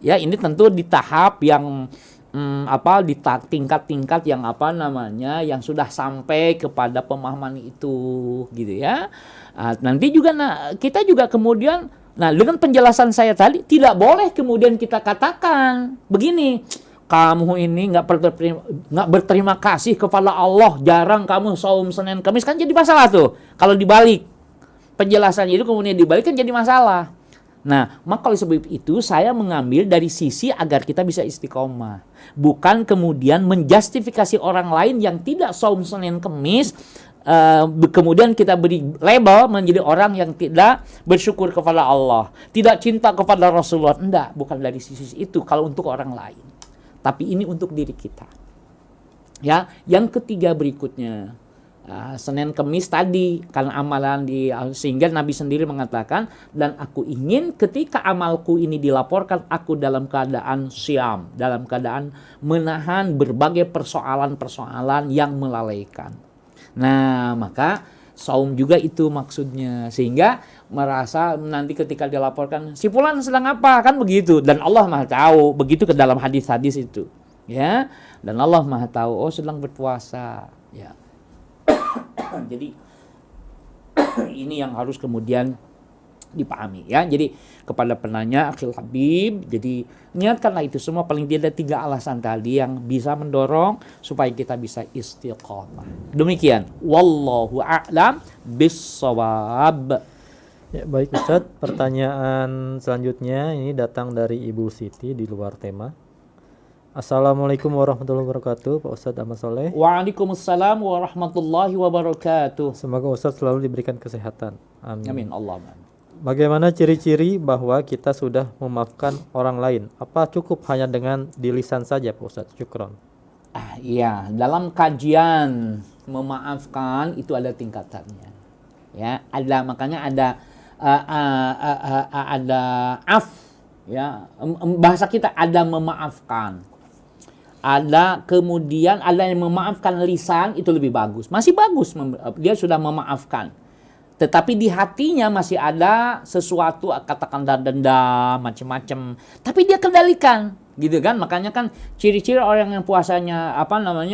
ya. Ini tentu di tahap yang di tingkat-tingkat yang yang sudah sampai kepada pemahaman itu gitu ya. Nanti juga kita juga kemudian dengan penjelasan saya tadi, tidak boleh kemudian kita katakan begini, kamu ini nggak berterima kasih kepada Allah, jarang kamu saum Senin Kamis, kan jadi masalah tuh. Kalau dibalik penjelasannya itu kemudian dibalik kan jadi masalah. Nah, maka oleh sebab itu saya mengambil dari sisi agar kita bisa istiqomah, bukan kemudian menjustifikasi orang lain yang tidak saum Senin Kamis. Kemudian kita beri label menjadi orang yang tidak bersyukur kepada Allah, tidak cinta kepada Rasulullah. Enggak, bukan dari sisi itu kalau untuk orang lain. Tapi ini untuk diri kita. Ya, yang ketiga berikutnya, Senin Kemis tadi karena amalan sehingga Nabi sendiri mengatakan, dan aku ingin ketika amalku ini dilaporkan aku dalam keadaan syam, dalam keadaan menahan berbagai persoalan-persoalan yang melalaikan. Nah, maka saum juga itu maksudnya, sehingga merasa nanti ketika dilaporkan si fulan sedang apa, kan begitu, dan Allah Maha tahu, begitu ke dalam hadis-hadis itu ya, dan Allah Maha tahu, oh sedang berpuasa ya. Jadi ini yang harus kemudian dipahami ya. Jadi kepada penanya Akhil Habib, jadi niatkanlah itu semua, paling tidak 3 alasan tadi yang bisa mendorong supaya kita bisa istiqomah. Demikian, wallahu a'lam bissawab. Ya, baik Ustadz, pertanyaan selanjutnya ini datang dari Ibu Siti di luar tema. Assalamualaikum warahmatullahi wabarakatuh, Pak Ustadz Ahmad Soleh. Waalaikumsalam warahmatullahi wabarakatuh. Semoga Ustadz selalu diberikan kesehatan. Amin. Amin Allahumma. Bagaimana ciri-ciri bahwa kita sudah memaafkan orang lain? Apa cukup hanya dengan di lisan saja, Pak Ustadz? Syukron. Iya, dalam kajian memaafkan itu ada tingkatannya. Ya, makanya ada ya, bahasa kita ada memaafkan. Ada kemudian ada yang memaafkan lisan, itu lebih bagus. Masih bagus, dia sudah memaafkan. Tetapi di hatinya masih ada sesuatu, katakanlah dendam, macam-macam. Tapi dia kendalikan, gitu kan? Makanya kan ciri-ciri orang yang puasanya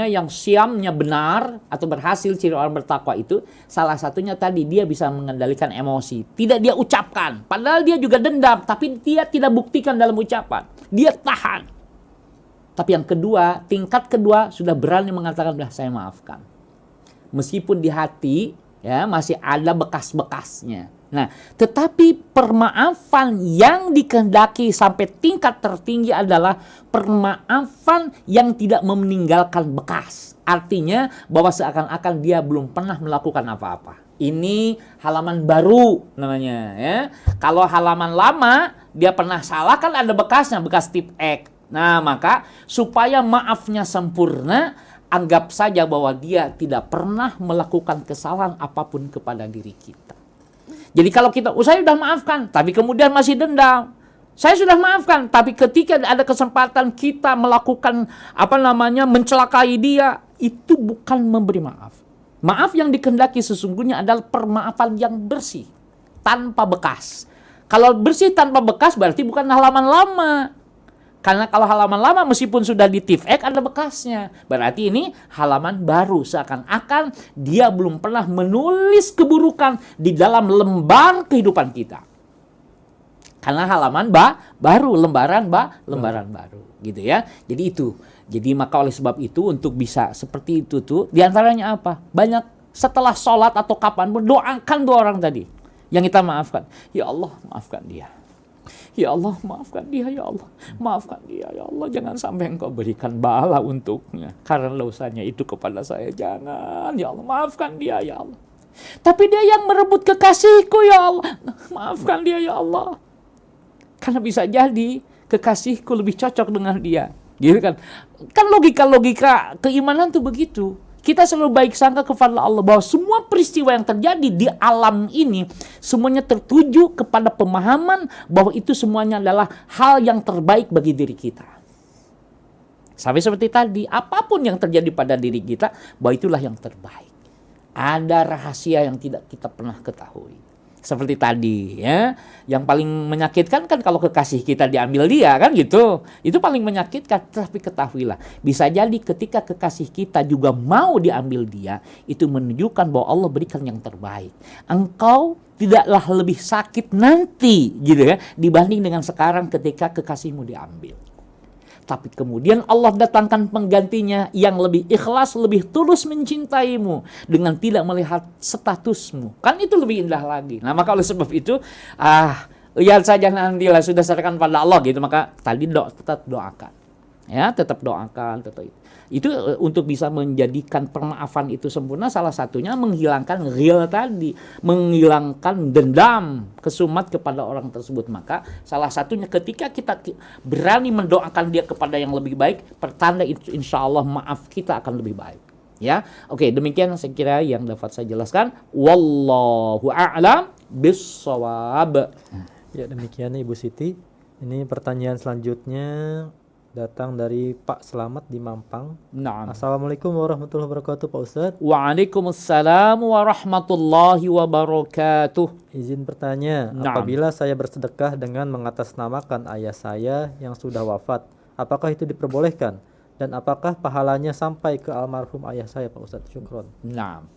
yang siamnya benar atau berhasil, ciri orang bertakwa itu salah satunya tadi dia bisa mengendalikan emosi. Tidak dia ucapkan, padahal dia juga dendam, tapi dia tidak buktikan dalam ucapan. Dia tahan. Tapi yang kedua, tingkat kedua sudah berani mengatakan, "Sudah saya maafkan." Meskipun di hati ya masih ada bekas-bekasnya. Nah, tetapi permaafan yang dikehendaki sampai tingkat tertinggi adalah permaafan yang tidak meninggalkan bekas. Artinya bahwa seakan-akan dia belum pernah melakukan apa-apa. Ini halaman baru namanya ya. Kalau halaman lama dia pernah salah kan ada bekasnya, bekas tip X. Nah, maka supaya maafnya sempurna, anggap saja bahwa dia tidak pernah melakukan kesalahan apapun kepada diri kita. Jadi kalau kita, saya sudah maafkan, tapi kemudian masih dendam. Saya sudah maafkan, tapi ketika ada kesempatan kita melakukan mencelakai dia, itu bukan memberi maaf. Maaf yang dikehendaki sesungguhnya adalah permaafan yang bersih, tanpa bekas. Kalau bersih tanpa bekas berarti bukan halaman lama. Karena kalau halaman lama meskipun sudah di tifek ada bekasnya. Berarti ini halaman baru. Seakan-akan dia belum pernah menulis keburukan di dalam lembar kehidupan kita. Karena halaman baru, lembaran baru. Gitu ya. Jadi itu. Jadi maka oleh sebab itu untuk bisa seperti itu tuh. Diantaranya apa? Banyak setelah sholat atau kapan pun doakan dua orang tadi. Yang kita maafkan. Ya Allah maafkan dia. Ya Allah, maafkan dia, ya Allah. Maafkan dia, ya Allah. Jangan sampai engkau berikan bala untuknya. Karena dosanya itu kepada saya. Jangan, ya Allah. Maafkan dia, ya Allah. Tapi dia yang merebut kekasihku, ya Allah. Maafkan dia, ya Allah. Karena bisa jadi kekasihku lebih cocok dengan dia. Gitu kan? Kan logika-logika keimanan tuh begitu. Kita selalu baik sangka kepada Allah bahwa semua peristiwa yang terjadi di alam ini semuanya tertuju kepada pemahaman bahwa itu semuanya adalah hal yang terbaik bagi diri kita. Sampai seperti tadi, apapun yang terjadi pada diri kita, bahwa itulah yang terbaik. Ada rahasia yang tidak kita pernah ketahui. Seperti tadi ya, yang paling menyakitkan kan kalau kekasih kita diambil dia kan gitu. Itu paling menyakitkan, tapi ketahuilah bisa jadi ketika kekasih kita juga mau diambil dia, itu menunjukkan bahwa Allah berikan yang terbaik. Engkau tidaklah lebih sakit nanti gitu ya dibanding dengan sekarang ketika kekasihmu diambil. Tapi kemudian Allah datangkan penggantinya yang lebih ikhlas, lebih tulus mencintaimu dengan tidak melihat statusmu. Kan itu lebih indah lagi. Nah maka oleh sebab itu, lihat saja nantilah sudah serahkan pada Allah gitu. Maka tadi tetap doakan. Ya, tetap doakan. Itu untuk bisa menjadikan permaafan itu sempurna, salah satunya menghilangkan ghil tadi, menghilangkan dendam, kesumat kepada orang tersebut. Maka salah satunya ketika kita berani mendoakan dia kepada yang lebih baik, pertanda itu insya Allah maaf kita akan lebih baik. Ya, oke, demikian saya kira yang dapat saya jelaskan. Wallahu a'lam bissawab. Ya, demikian Ibu Siti. Ini pertanyaan selanjutnya datang dari Pak Selamat di Mampang. Naam. Assalamualaikum warahmatullahi wabarakatuh Pak Ustadz. Waalaikumsalam warahmatullahi wabarakatuh. Izin bertanya, apabila saya bersedekah dengan mengatasnamakan ayah saya yang sudah wafat, apakah itu diperbolehkan? Dan apakah pahalanya sampai ke almarhum ayah saya Pak Ustadz? Syukron. Naam.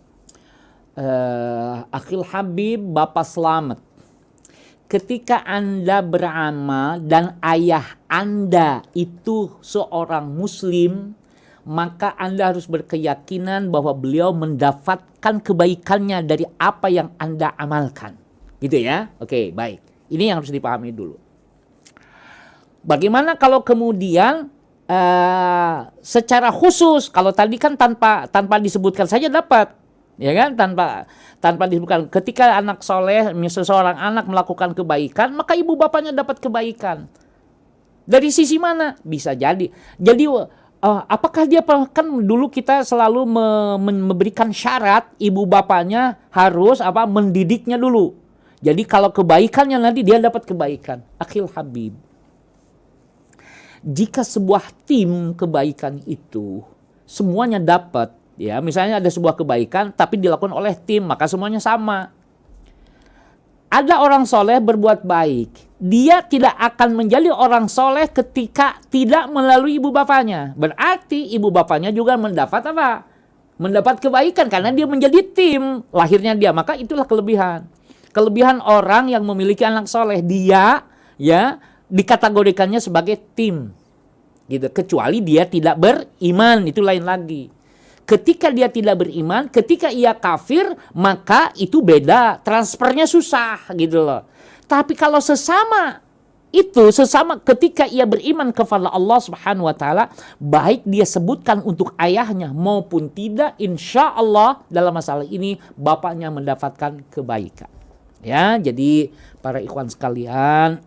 Akhil Habib, Bapak Selamat. Ketika Anda beramal dan ayah Anda itu seorang muslim, maka Anda harus berkeyakinan bahwa beliau mendapatkan kebaikannya dari apa yang Anda amalkan. Gitu ya? Oke, baik. Ini yang harus dipahami dulu. Bagaimana kalau kemudian secara khusus, kalau tadi kan tanpa disebutkan saja dapat. Ya kan, tanpa disebutkan, ketika anak soleh, misalnya seorang anak melakukan kebaikan, maka ibu bapaknya dapat kebaikan. Dari sisi mana? Bisa jadi apakah dia, kan dulu kita selalu memberikan syarat ibu bapaknya harus mendidiknya dulu. Jadi kalau kebaikannya nanti dia dapat kebaikan. Akhil Habib, jika sebuah tim kebaikan itu semuanya dapat, ya, misalnya ada sebuah kebaikan tapi dilakukan oleh tim, maka semuanya sama. Ada orang soleh berbuat baik, dia tidak akan menjadi orang soleh ketika tidak melalui ibu bapaknya. Berarti ibu bapaknya juga mendapat apa? Mendapat kebaikan karena dia menjadi tim lahirnya dia. Maka itulah kelebihan. Kelebihan orang yang memiliki anak soleh, dia ya dikategorikannya sebagai tim. Gitu. Kecuali dia tidak beriman, itu lain lagi. Ketika dia tidak beriman, ketika ia kafir, maka itu beda, transfernya susah gitu loh. Tapi kalau sesama ketika ia beriman kepada Allah Subhanahu wa taala, baik dia sebutkan untuk ayahnya maupun tidak, insya Allah dalam masalah ini bapaknya mendapatkan kebaikan. Ya, jadi para ikhwan sekalian,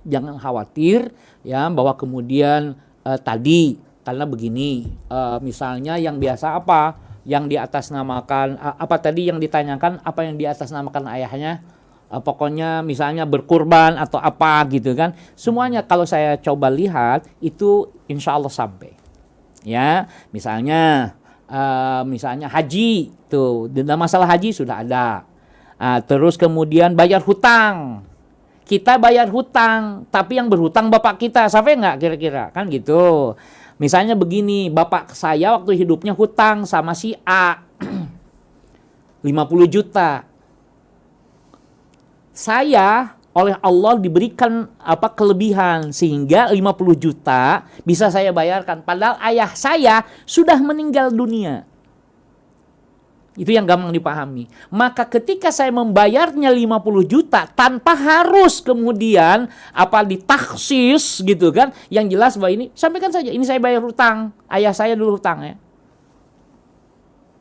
jangan khawatir ya bahwa kemudian tadi karena begini, misalnya yang biasa apa? Yang diatasnamakan, apa tadi yang ditanyakan, apa yang diatasnamakan ayahnya? Pokoknya misalnya berkurban atau apa gitu kan. Semuanya kalau saya coba lihat, itu insya Allah sampai. Ya, misalnya haji, tuh, dalam masalah haji sudah ada. Terus kemudian bayar hutang. kita bayar hutang, tapi yang berhutang bapak kita, sampai nggak kira-kira? Kan gitu. Misalnya begini, bapak saya waktu hidupnya hutang sama si A 50 juta. Saya oleh Allah diberikan kelebihan sehingga 50 juta bisa saya bayarkan. Padahal ayah saya sudah meninggal dunia. Itu yang gampang dipahami. Maka ketika saya membayarnya 50 juta tanpa harus kemudian ditaksis gitu kan. Yang jelas bahwa ini, sampaikan saja, ini saya bayar hutang. Ayah saya dulu hutang ya.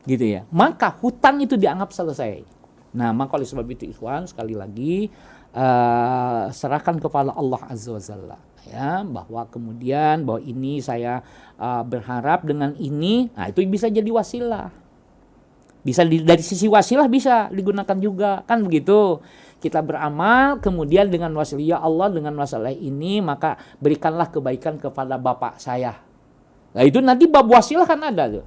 Gitu ya. Maka hutang itu dianggap selesai. Nah, maka oleh sebab itu ikhwan, sekali lagi serahkan kepada Allah Azza wa Jalla. Ya, bahwa kemudian bahwa ini saya berharap dengan ini, nah itu bisa jadi wasilah. Bisa dari sisi wasilah bisa digunakan juga, kan begitu. Kita beramal kemudian dengan wasilah, ya Allah dengan wasilah ini maka berikanlah kebaikan kepada bapak saya. Nah itu nanti bab wasilah kan ada tuh.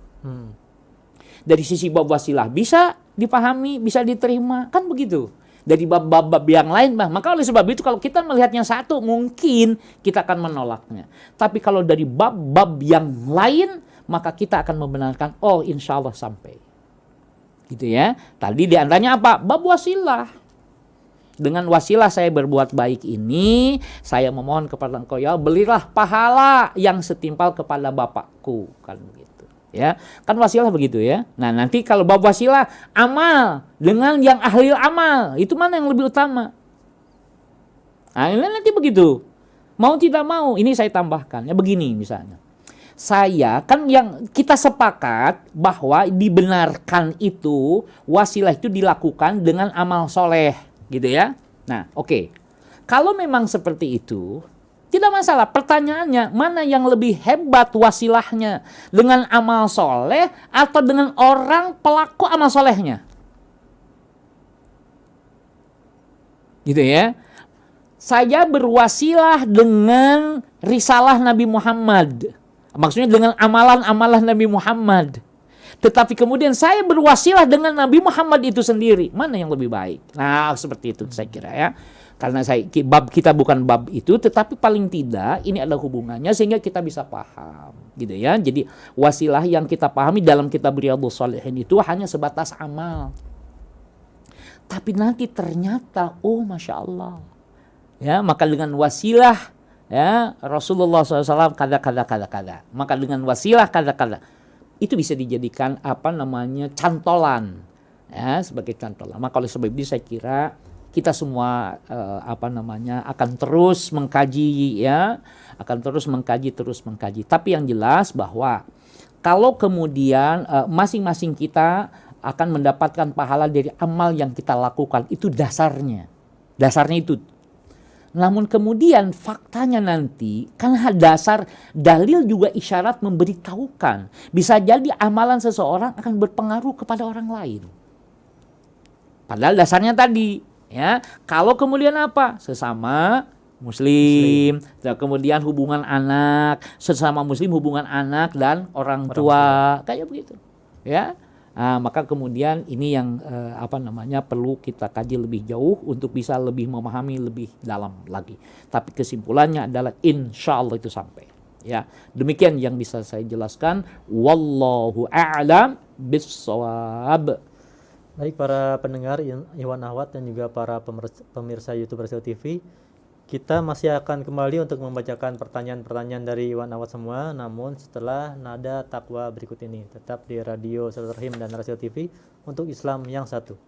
Dari sisi bab wasilah bisa dipahami, bisa diterima, kan begitu. Dari bab-bab yang lain, maka oleh sebab itu kalau kita melihatnya satu mungkin kita akan menolaknya. Tapi kalau dari bab-bab yang lain maka kita akan membenarkan, oh insya Allah sampai. Gitu ya. Tadi diantaranya apa? Bab wasilah. Dengan wasilah saya berbuat baik ini, saya memohon kepada engkau ya, belilah pahala yang setimpal kepada bapakku, kan begitu. Ya, kan wasilah begitu ya. Nah, nanti kalau bab wasilah amal dengan yang ahli amal, itu mana yang lebih utama? Nah, ini nanti begitu. Mau tidak mau, ini saya tambahkan. Ya begini misalnya. Saya kan yang kita sepakat bahwa dibenarkan itu wasilah itu dilakukan dengan amal soleh gitu ya. Nah oke. Kalau memang seperti itu tidak masalah. Pertanyaannya mana yang lebih hebat wasilahnya, dengan amal soleh atau dengan orang pelaku amal solehnya, gitu ya. Saya berwasilah dengan risalah Nabi Muhammad. Maksudnya dengan amalan-amalan Nabi Muhammad. Tetapi kemudian saya berwasilah dengan Nabi Muhammad itu sendiri. Mana yang lebih baik? Nah, seperti itu saya kira ya. Karena bab kita bukan bab itu, tetapi paling tidak ini ada hubungannya sehingga kita bisa paham. Gitu ya. Jadi wasilah yang kita pahami dalam kitab Riyadhus Shalihin itu hanya sebatas amal. Tapi nanti ternyata, oh Masya Allah. Ya, maka dengan wasilah ya Rasulullah SAW kada. Maka dengan wasilah kada itu bisa dijadikan cantolan ya, sebagai cantolan. Maka oleh sebab itu saya kira kita semua akan terus mengkaji ya, terus mengkaji. Tapi yang jelas bahwa kalau kemudian masing-masing kita akan mendapatkan pahala dari amal yang kita lakukan, itu dasarnya itu. Namun kemudian faktanya nanti, karena dasar dalil juga isyarat memberitahukan. Bisa jadi amalan seseorang akan berpengaruh kepada orang lain. Padahal dasarnya tadi, ya. Kalau kemudian apa? Sesama muslim. Kemudian hubungan anak, sesama muslim hubungan anak dan orang tua. Kayak begitu. Ya. Maka kemudian ini yang perlu kita kaji lebih jauh untuk bisa lebih memahami lebih dalam lagi. Tapi kesimpulannya adalah insya Allah itu sampai. Ya, demikian yang bisa saya jelaskan. Wallahu a'lam bissawab. Baik para pendengar Ikhwan Akhwat dan juga para pemirsa YouTube Rasio TV, kita masih akan kembali untuk membacakan pertanyaan-pertanyaan dari Ikhwan Akhwat semua, namun setelah nada takwa berikut ini. Tetap di Radio Silatul Rahim dan Rasio TV untuk Islam yang satu.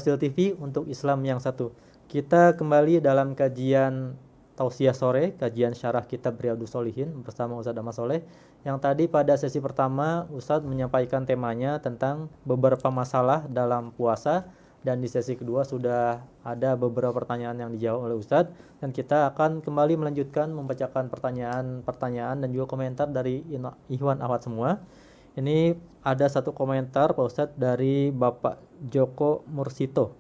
Rosil TV untuk Islam yang satu. Kita kembali dalam kajian Tausiah sore, kajian syarah kitab Riyadhus Shalihin bersama Ustadz Ahmad Soleh. Yang tadi pada sesi pertama Ustadz menyampaikan temanya tentang beberapa masalah dalam puasa, dan di sesi kedua sudah ada beberapa pertanyaan yang dijawab oleh Ustadz, dan kita akan kembali melanjutkan membacakan pertanyaan dan juga komentar dari Ikhwan Akhwat semua. Ini ada satu komentar Pak Ustadz dari Bapak Joko Mursito.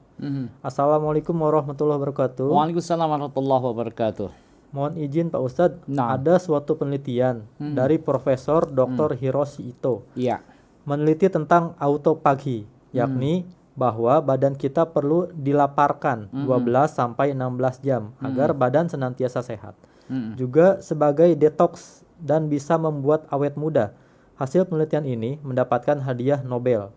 Assalamualaikum warahmatullahi wabarakatuh. Waalaikumsalam warahmatullahi wabarakatuh. Mohon izin Pak Ustadz, Nah. ada suatu penelitian dari Profesor Dr. Hiroshi Ito Iya. meneliti tentang autophagy, yakni bahwa badan kita perlu dilaparkan 12 sampai 16 jam agar badan senantiasa sehat. Juga sebagai detox dan bisa membuat awet muda. Hasil penelitian ini mendapatkan hadiah Nobel.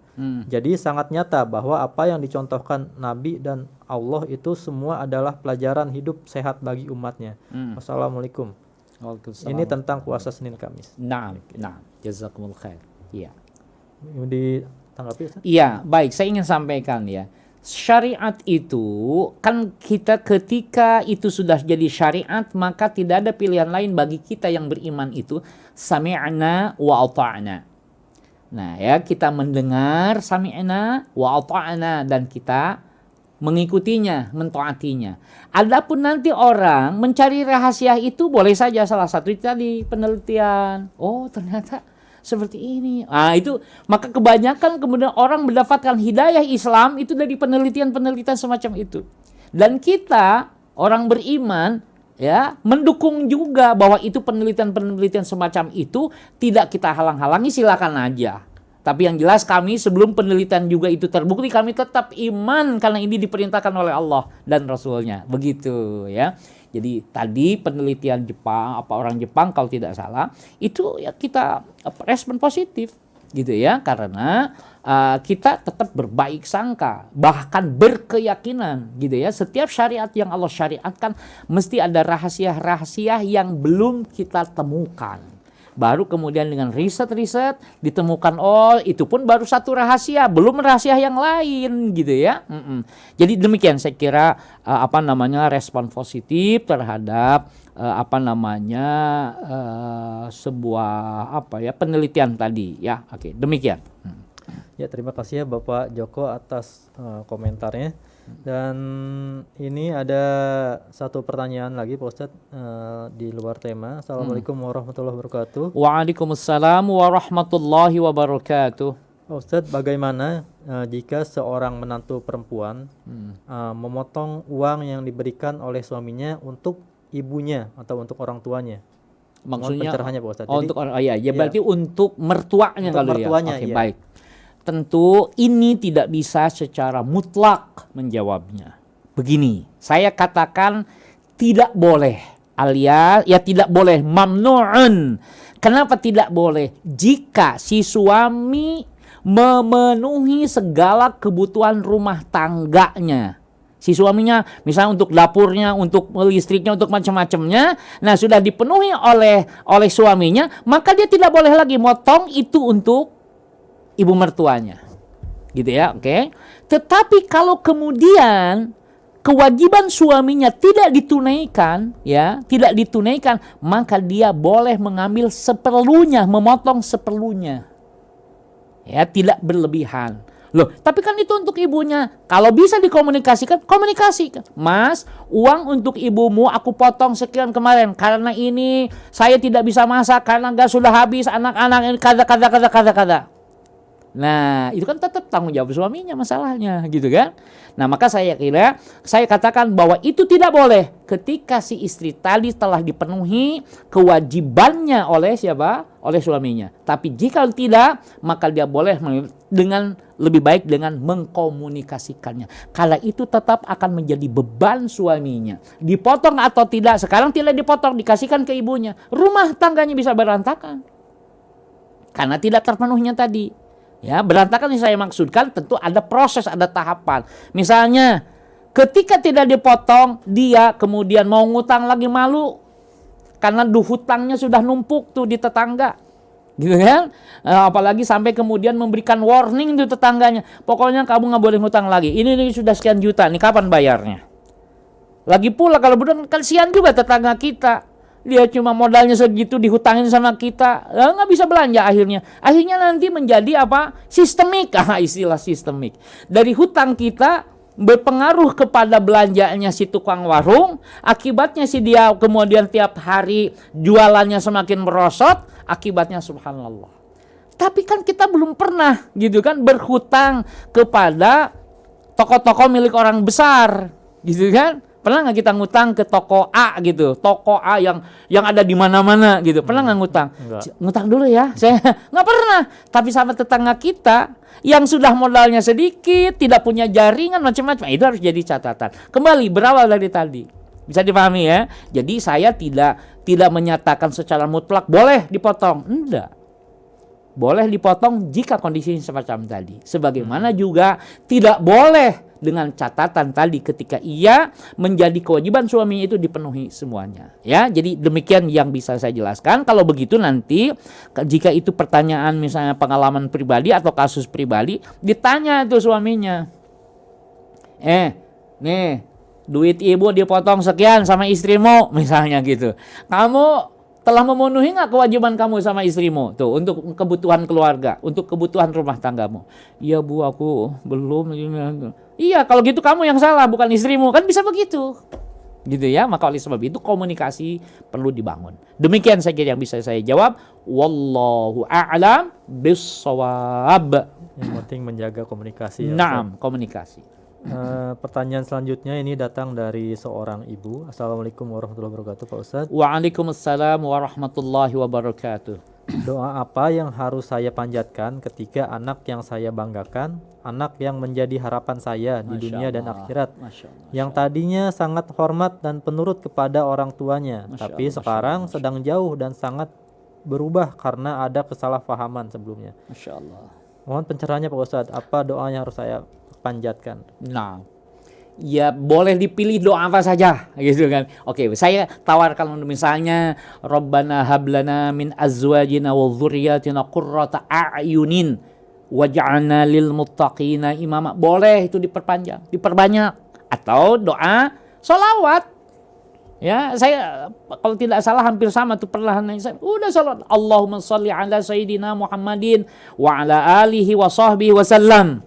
Jadi sangat nyata bahwa apa yang dicontohkan Nabi dan Allah itu semua adalah pelajaran hidup sehat bagi umatnya. Wassalamualaikum. Waalaikumsalam. Ini tentang puasa Senin Kamis. Nah, jazakumullah khair. Iya. Ditanggapi Ustaz? Iya, baik. Saya ingin sampaikan ya. Syariat itu kan kita ketika itu sudah jadi syariat, maka tidak ada pilihan lain bagi kita yang beriman itu sami'na wa ata'na. Nah, ya, kita mendengar sami'na wa ata'na dan kita mengikutinya, mentaatinya. Adapun nanti orang mencari rahasia itu boleh saja, salah satu itu tadi penelitian. Oh, ternyata seperti ini. Itu maka kebanyakan kemudian orang mendapatkan hidayah Islam itu dari penelitian-penelitian semacam itu. Dan kita orang beriman ya mendukung juga bahwa itu penelitian-penelitian semacam itu tidak kita halang-halangi, silakan aja. Tapi yang jelas kami sebelum penelitian juga itu terbukti, kami tetap iman karena ini diperintahkan oleh Allah dan Rasulnya. Begitu ya. Jadi tadi penelitian Jepang, orang Jepang kalau tidak salah, itu ya kita respon positif gitu ya. Karena kita tetap berbaik sangka, bahkan berkeyakinan gitu ya. Setiap syariat yang Allah syariatkan mesti ada rahasia-rahasia yang belum kita temukan. Baru kemudian dengan riset-riset ditemukan, oh itu pun baru satu rahasia, belum rahasia yang lain gitu ya. Jadi demikian saya kira respon positif terhadap sebuah penelitian tadi ya. Oke, demikian. Ya, terima kasih ya Bapak Joko atas komentarnya. Dan ini ada satu pertanyaan lagi Pak Ustadz di luar tema. Assalamualaikum warahmatullahi wabarakatuh. Waalaikumsalam warahmatullahi wabarakatuh. Pak Ustadz, bagaimana jika seorang menantu perempuan memotong uang yang diberikan oleh suaminya untuk ibunya atau untuk orang tuanya? Maksudnya pencerahannya Pak Ustadz. untuk berarti untuk mertuanya untuk kalau mertuanya, ya. Oke, iya. baik. Tentu ini tidak bisa secara mutlak menjawabnya. Begini, saya katakan tidak boleh, alias ya tidak boleh, mamnu'un. Kenapa tidak boleh? Jika si suami memenuhi segala kebutuhan rumah tangganya. Si suaminya misalnya untuk dapurnya, untuk listriknya, untuk macam-macamnya, nah sudah dipenuhi oleh suaminya, maka dia tidak boleh lagi motong itu untuk ibu mertuanya, gitu ya, oke. Tetapi kalau kemudian kewajiban suaminya tidak ditunaikan, maka dia boleh mengambil seperlunya, memotong seperlunya, ya, tidak berlebihan. Loh, tapi kan itu untuk ibunya. Kalau bisa komunikasikan. Mas, uang untuk ibumu aku potong sekian kemarin karena ini saya tidak bisa masak karena gas sudah habis, anak-anak ini kada. Nah, itu kan tetap tanggung jawab suaminya masalahnya, gitu kan? Nah, maka saya katakan bahwa itu tidak boleh ketika si istri tadi telah dipenuhi kewajibannya oleh siapa? Oleh suaminya. Tapi jika tidak, maka dia boleh dengan lebih baik dengan mengkomunikasikannya. Kala itu tetap akan menjadi beban suaminya. Dipotong atau tidak, sekarang tidak dipotong, dikasihkan ke ibunya. Rumah tangganya bisa berantakan. Karena tidak terpenuhnya tadi. Ya, berantakan yang saya maksudkan tentu ada proses, ada tahapan. Misalnya, ketika tidak dipotong, dia kemudian mau ngutang lagi, malu. Karena hutangnya sudah numpuk tuh di tetangga. gitu kan? Apalagi sampai kemudian memberikan warning itu tetangganya, pokoknya kamu nggak boleh ngutang lagi. Ini sudah sekian juta, nih kapan bayarnya? Lagi pula kalau benar kasihan juga tetangga kita, dia cuma modalnya segitu dihutangin sama kita, nggak bisa belanja akhirnya. Akhirnya nanti menjadi apa? Sistemik, istilah sistemik. Dari hutang kita berpengaruh kepada belanjanya si tukang warung, akibatnya si dia kemudian tiap hari jualannya semakin merosot, akibatnya subhanallah. Tapi kan kita belum pernah gitu kan berhutang kepada toko-toko milik orang besar, gitu kan? Pernah nggak kita ngutang ke toko A gitu, toko A yang ada di mana-mana gitu? Pernah nggak ngutang? Ngutang dulu ya, saya nggak pernah. Tapi sama tetangga kita yang sudah modalnya sedikit, tidak punya jaringan macam-macam, itu harus jadi catatan. Kembali berawal dari tadi, bisa dipahami ya. Jadi saya tidak menyatakan secara mutlak boleh dipotong, enggak. Boleh dipotong jika kondisi semacam tadi. Sebagaimana juga tidak boleh dengan catatan tadi ketika ia menjadi kewajiban suaminya itu dipenuhi semuanya. Ya, jadi demikian yang bisa saya jelaskan. Kalau begitu nanti jika itu pertanyaan misalnya pengalaman pribadi atau kasus pribadi, ditanya itu suaminya. Nih, duit ibu dipotong sekian sama istrimu misalnya gitu. Kamu telah memenuhi nggak kewajiban kamu sama istrimu tuh untuk kebutuhan keluarga, untuk kebutuhan rumah tanggamu? Iya bu, aku belum. Iya, kalau gitu kamu yang salah, bukan istrimu, kan bisa begitu, gitu ya. Maka oleh sebab itu komunikasi perlu dibangun. Demikian saja yang bisa saya jawab. Wallahu a'lam bissawab. Yang penting menjaga komunikasi. Ya, Naam, komunikasi. Pertanyaan selanjutnya ini datang dari seorang ibu. Assalamualaikum warahmatullahi wabarakatuh, Pak Ustadz. Waalaikumsalam warahmatullahi wabarakatuh. Doa apa yang harus saya panjatkan ketika anak yang saya banggakan, anak yang menjadi harapan saya di dunia dan akhirat, yang tadinya sangat hormat dan penurut kepada orang tuanya, tapi sekarang sedang jauh dan sangat berubah karena ada kesalahpahaman sebelumnya. Masya Allah. Mohon pencerahannya Pak Ustadz, apa doanya harus saya panjatkan? Nah, ya boleh dipilih doa apa saja gitu kan. Oke, saya tawarkan misalnya Rabbana hablana min azwajina wa dzurriyyatina qurrata a'yunin waj'alna lil muttaqina imama. Boleh itu diperpanjang, diperbanyak. Atau doa sholawat. Ya, saya kalau tidak salah hampir sama tuh perlahan saya udah sholawat. Allahumma sholli ala sayyidina Muhammadin wa ala alihi wa sahbihi wasallam.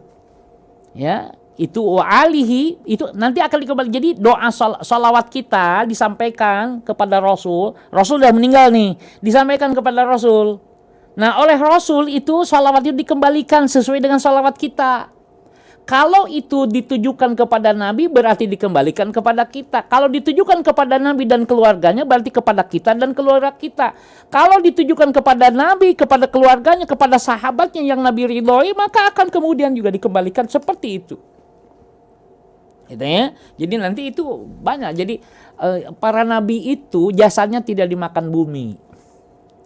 Ya, itu alihi itu nanti akan dikembali. Jadi doa salawat kita disampaikan kepada Rasul. Rasul sudah meninggal nih, disampaikan kepada Rasul. Nah, oleh Rasul itu salawat itu dikembalikan sesuai dengan salawat kita. Kalau itu ditujukan kepada Nabi berarti dikembalikan kepada kita. Kalau ditujukan kepada Nabi dan keluarganya berarti kepada kita dan keluarga kita. Kalau ditujukan kepada Nabi, kepada keluarganya, kepada sahabatnya yang Nabi ridhoi, maka akan kemudian juga dikembalikan seperti itu. Gitu ya. Jadi nanti itu banyak. Jadi para nabi itu jasanya tidak dimakan bumi.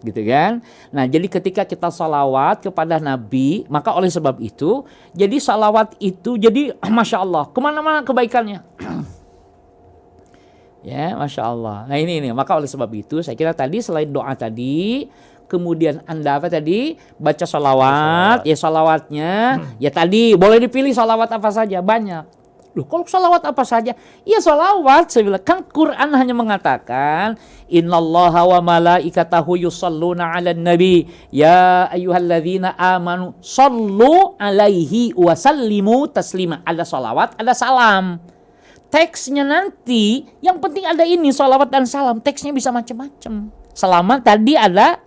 Gitu kan. Nah, jadi ketika kita salawat kepada Nabi, maka oleh sebab itu, jadi salawat itu jadi Masya Allah, kemana-mana kebaikannya. Ya, Masya Allah. Nah ini, maka oleh sebab itu, saya kira tadi selain doa tadi, kemudian Anda apa tadi? Baca salawat, ya salawatnya, ya tadi boleh dipilih salawat apa saja, banyak. Loh, kalau salawat apa saja? Ya salawat, saya bilang. Kan Quran hanya mengatakan, Innallaha wa malaikatahu yusalluna ala nabi. Ya ayyuhalladzina amanu sallu alaihi wa sallimu taslima. Ada salawat, ada salam. Teksnya nanti, yang penting ada ini, salawat dan salam. Teksnya bisa macam-macam. Selama tadi ada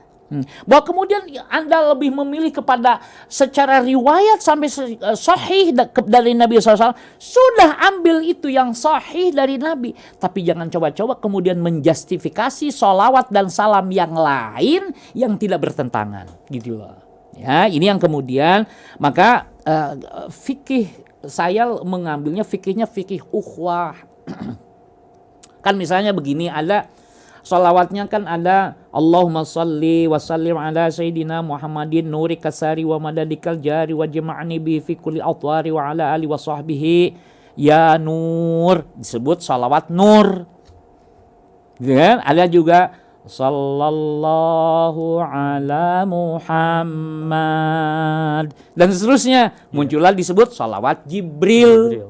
bahwa kemudian Anda lebih memilih kepada secara riwayat sampai sahih dari Nabi SAW, sudah ambil itu yang sahih dari Nabi. Tapi jangan coba-coba kemudian menjustifikasi sholawat dan salam yang lain yang tidak bertentangan, gitu loh. Ya, ini yang kemudian maka fikih saya mengambilnya fikihnya fikih ukhwah. Kan misalnya begini, ada salawatnya kan ada Allahumma salli wa sallim ala sayyidina Muhammadin nuri kasari wa madadikal jari wa jama'ani bihi fi kulli atwari wa ala ali wa sahbihi ya nur, disebut salawat nur. Gitu kan? Ada juga sallallahu ala Muhammad, dan seterusnya. Muncullah disebut salawat Jibril.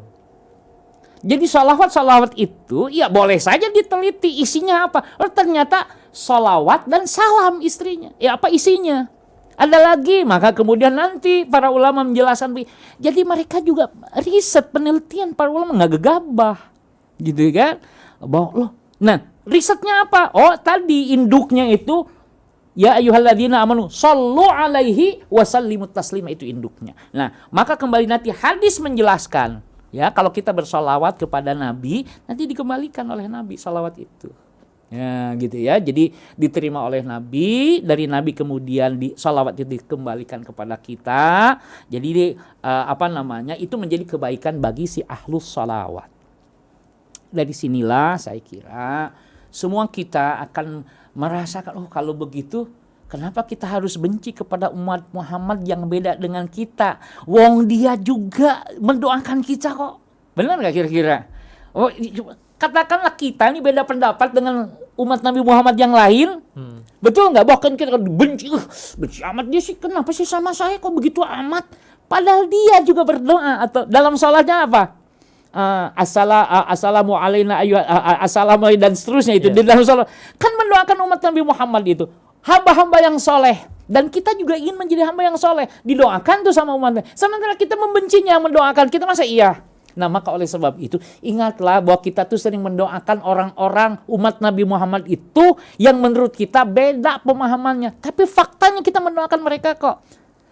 Jadi salawat itu ya boleh saja diteliti isinya apa. Oh, ternyata salawat dan salam istrinya. Ya apa isinya? Ada lagi, maka kemudian nanti para ulama menjelaskan. Jadi mereka juga riset, penelitian para ulama, nggak gegabah, gitu kan? Bahwa loh, nah risetnya apa? Oh tadi induknya itu ya ayyuhalladzina amanu shallu alaihi wasallimu taslima, itu induknya. Nah maka kembali nanti hadis menjelaskan ya, kalau kita bersolawat kepada Nabi nanti dikembalikan oleh Nabi salawat itu. Ya gitu ya, jadi diterima oleh Nabi, dari Nabi kemudian salawat itu dikembalikan kepada kita. Jadi itu menjadi kebaikan bagi si ahlus salawat. Dari sinilah saya kira semua kita akan merasakan, oh kalau begitu kenapa kita harus benci kepada umat Muhammad yang beda dengan kita? Wong dia juga mendoakan kita kok. Benar gak kira-kira? Oh, katakanlah kita ini beda pendapat dengan umat Nabi Muhammad yang lain. Betul nggak? Bahkan kita benci amat, dia sih kenapa sih sama saya kok begitu amat? Padahal dia juga berdoa, atau dalam salatnya apa? Assalamu alaina assalamu dan seterusnya itu. Di dalam salat kan mendoakan umat Nabi Muhammad itu hamba-hamba yang soleh, dan kita juga ingin menjadi hamba yang soleh, didoakan tuh sama umatnya. Sementara kita membencinya, mendoakan kita, masa iya? Nah maka oleh sebab itu ingatlah bahwa kita tuh sering mendoakan orang-orang umat Nabi Muhammad itu yang menurut kita beda pemahamannya, tapi faktanya kita mendoakan mereka kok.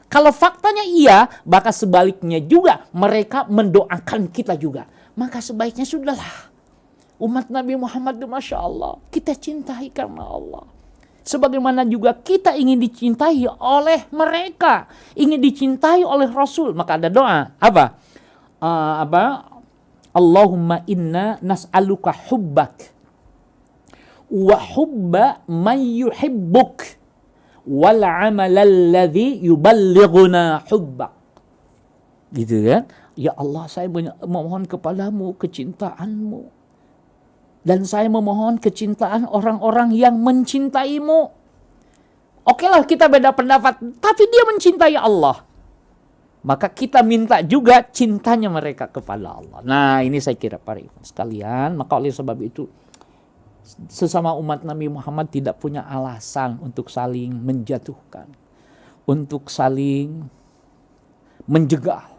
Kalau faktanya iya, maka sebaliknya juga mereka mendoakan kita juga. Maka sebaiknya sudahlah, umat Nabi Muhammad itu Masya Allah, kita cintai karena Allah. Sebagaimana juga kita ingin dicintai oleh mereka, ingin dicintai oleh Rasul. Maka ada doa apa? Allahumma inna nas'aluka hubbak wa hubba man yuhibbuk wal amalalladzi yuballighuna hubbak. Gitu kan? Ya Allah, saya memohon kepadamu kecintaanmu, dan saya memohon kecintaan orang-orang yang mencintaimu. Oke lah, kita beda pendapat, tapi dia mencintai Allah. Maka kita minta juga cintanya mereka kepada Allah. Nah ini saya kira para ikhwan sekalian. Maka oleh sebab itu sesama umat Nabi Muhammad tidak punya alasan untuk saling menjatuhkan, untuk saling menjegal,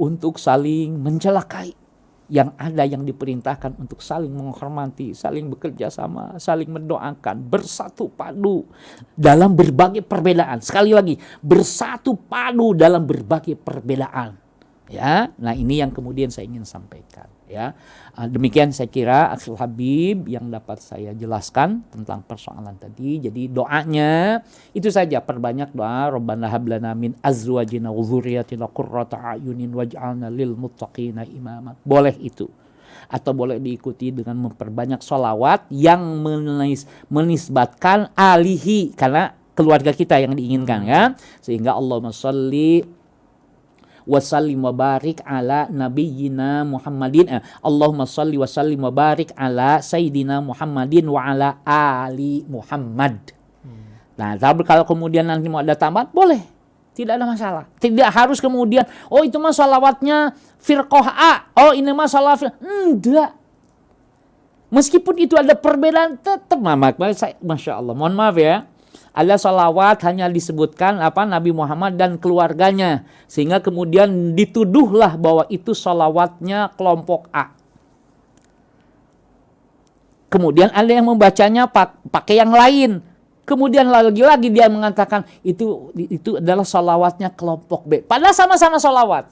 untuk saling mencelakai. Yang ada yang diperintahkan untuk saling menghormati, saling bekerja sama, saling mendoakan, bersatu padu dalam berbagai perbedaan. Sekali lagi, bersatu padu dalam berbagai perbedaan. Ya, nah ini yang kemudian saya ingin sampaikan. Ya, demikian saya kira Akhil Habib yang dapat saya jelaskan tentang persoalan tadi. Jadi doanya itu saja, perbanyak doa. Rabbana hab lana min azwajina wa dzurriyyatina qurrata a'yunin waj'alna lil muttaqina imama. Boleh itu. Atau boleh diikuti dengan memperbanyak sholawat yang menisbatkan alihi, karena keluarga kita yang diinginkan ya. Sehingga Allahumma sholli wasallim wa barik ala nabiyyina Muhammadin. Allahumma shalli wa sallim wa barik ala sayyidina Muhammadin wa ala ali Muhammad. Nah, tapi kalau kemudian nanti mau ada tambahan, boleh. Tidak ada masalah. Tidak harus kemudian, oh itu mah salawatnya firqah A, oh ini mah salawat. Enggak. Meskipun itu ada perbedaan, tetap Masya Allah. Mohon maaf ya. Ada salawat hanya disebutkan Nabi Muhammad dan keluarganya, sehingga kemudian dituduhlah bahwa itu salawatnya kelompok A. Kemudian ada yang membacanya pakai yang lain. Kemudian lagi-lagi dia mengatakan itu adalah salawatnya kelompok B. Padahal sama-sama salawat.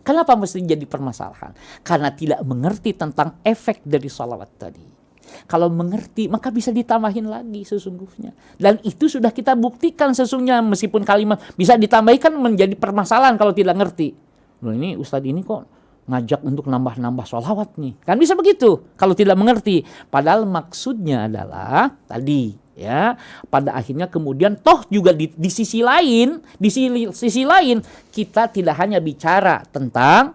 Kenapa mesti jadi permasalahan? Karena tidak mengerti tentang efek dari salawat tadi. Kalau mengerti, maka bisa ditambahin lagi sesungguhnya. Dan itu sudah kita buktikan sesungguhnya, meskipun kalimat bisa ditambahkan menjadi permasalahan kalau tidak ngerti. Loh ini Ustadz ini kok ngajak untuk nambah-nambah sholawat nih. Kan bisa begitu kalau tidak mengerti. Padahal maksudnya adalah tadi ya, pada akhirnya kemudian toh juga di sisi lain, kita tidak hanya bicara tentang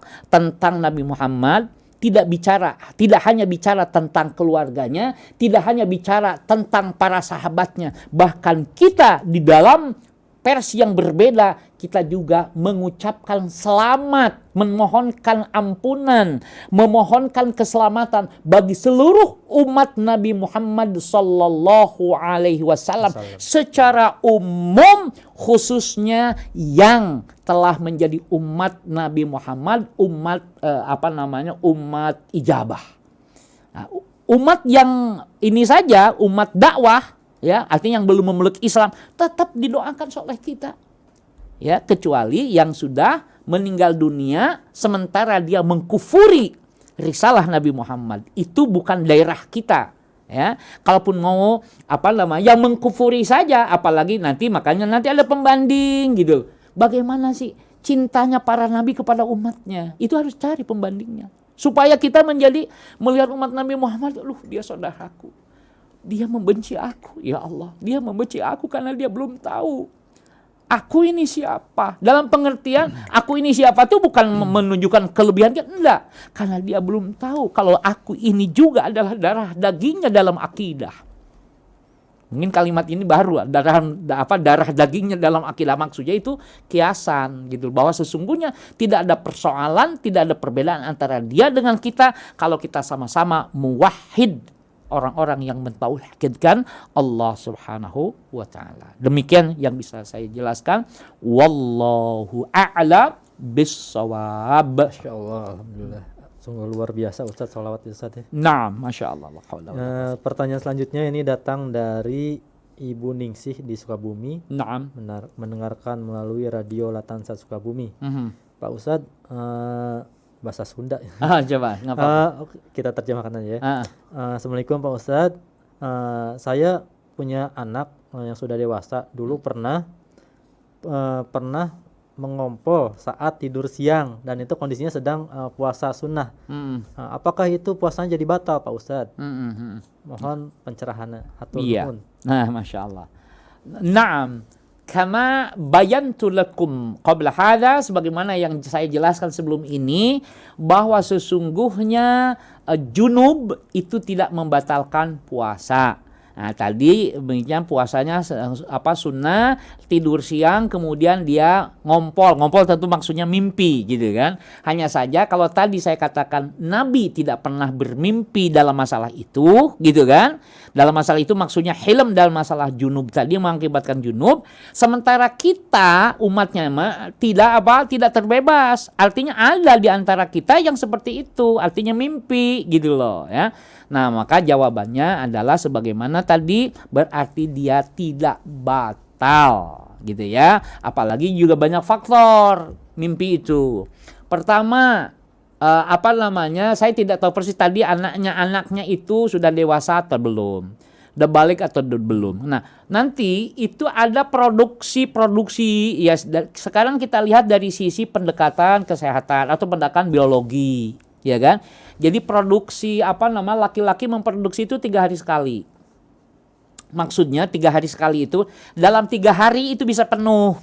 Nabi Muhammad, tidak hanya bicara tentang keluarganya, tidak hanya bicara tentang para sahabatnya, bahkan kita di dalam versi yang berbeda, kita juga mengucapkan selamat, memohonkan ampunan, memohonkan keselamatan bagi seluruh umat Nabi Muhammad sallallahu alaihi wasallam secara umum, khususnya yang telah menjadi umat Nabi Muhammad, umat umat ijabah. Nah, umat yang ini saja, umat dakwah, ya, artinya yang belum memeluk Islam, tetap didoakan oleh kita. Ya, kecuali yang sudah meninggal dunia sementara dia mengkufuri risalah Nabi Muhammad. Itu bukan daerah kita. Ya, kalaupun mau yang mengkufuri saja, apalagi makanya nanti ada pembanding gitu. Bagaimana sih cintanya para nabi kepada umatnya? Itu harus cari pembandingnya. Supaya kita melihat umat Nabi Muhammad, dia saudaraku. Dia membenci aku, ya Allah. Dia membenci aku karena dia belum tahu aku ini siapa. Dalam pengertian aku ini siapa itu bukan menunjukkan kelebihan dia, enggak. Karena dia belum tahu kalau aku ini juga adalah darah dagingnya dalam akidah. Mungkin kalimat ini baru, darah dagingnya dalam akidah, maksudnya itu kiasan gitu, bahwa sesungguhnya tidak ada persoalan, tidak ada perbedaan antara dia dengan kita kalau kita sama-sama muwahhid, orang-orang yang mentauhidkan Allah Subhanahu wa taala. Demikian yang bisa saya jelaskan. Wallahu a'lam bis-shawab. Masyaallah, alhamdulillah. Sungguh luar biasa Ustaz, sholawat Ustaz ya. Naam, masyaallah. Pertanyaan selanjutnya ini datang dari Ibu Ningsih di Sukabumi. Naam. Mendengarkan melalui radio Latansa Sukabumi. Pak Ustaz, bahasa Sunda. Coba, ngapa? Kita terjemahkan aja ya. Assalamualaikum Pak Ustadz. Saya punya anak yang sudah dewasa. Dulu pernah mengompol saat tidur siang dan itu kondisinya sedang puasa sunnah. Apakah itu puasanya jadi batal Pak Ustadz? Mohon pencerahannya. Hatur nuhun. Nah, Masya Allah. Naam. Kama bayantu lakum qabla hadha, sebagaimana yang saya jelaskan sebelum ini, bahwa sesungguhnya junub itu tidak membatalkan puasa. Nah, tadi puasanya sunnah, tidur siang kemudian dia ngompol tentu maksudnya mimpi gitu kan. Hanya saja kalau tadi saya katakan Nabi tidak pernah bermimpi dalam masalah itu gitu kan. Dalam masalah itu maksudnya hilm dalam masalah junub tadi mengakibatkan junub, sementara kita umatnya tidak terbebas. Artinya ada di antara kita yang seperti itu, artinya mimpi gitu loh ya. Nah, maka jawabannya adalah sebagaimana tadi, berarti dia tidak batal gitu ya. Apalagi juga banyak faktor mimpi itu. Pertama, saya tidak tahu persis tadi anaknya itu sudah dewasa atau belum, udah balik atau belum. Nah, nanti itu ada produksi ya. Sekarang kita lihat dari sisi pendekatan kesehatan atau pendekatan biologi, ya kan? Jadi produksi laki-laki memproduksi itu 3 hari sekali. Maksudnya 3 hari sekali itu dalam 3 hari itu bisa penuh.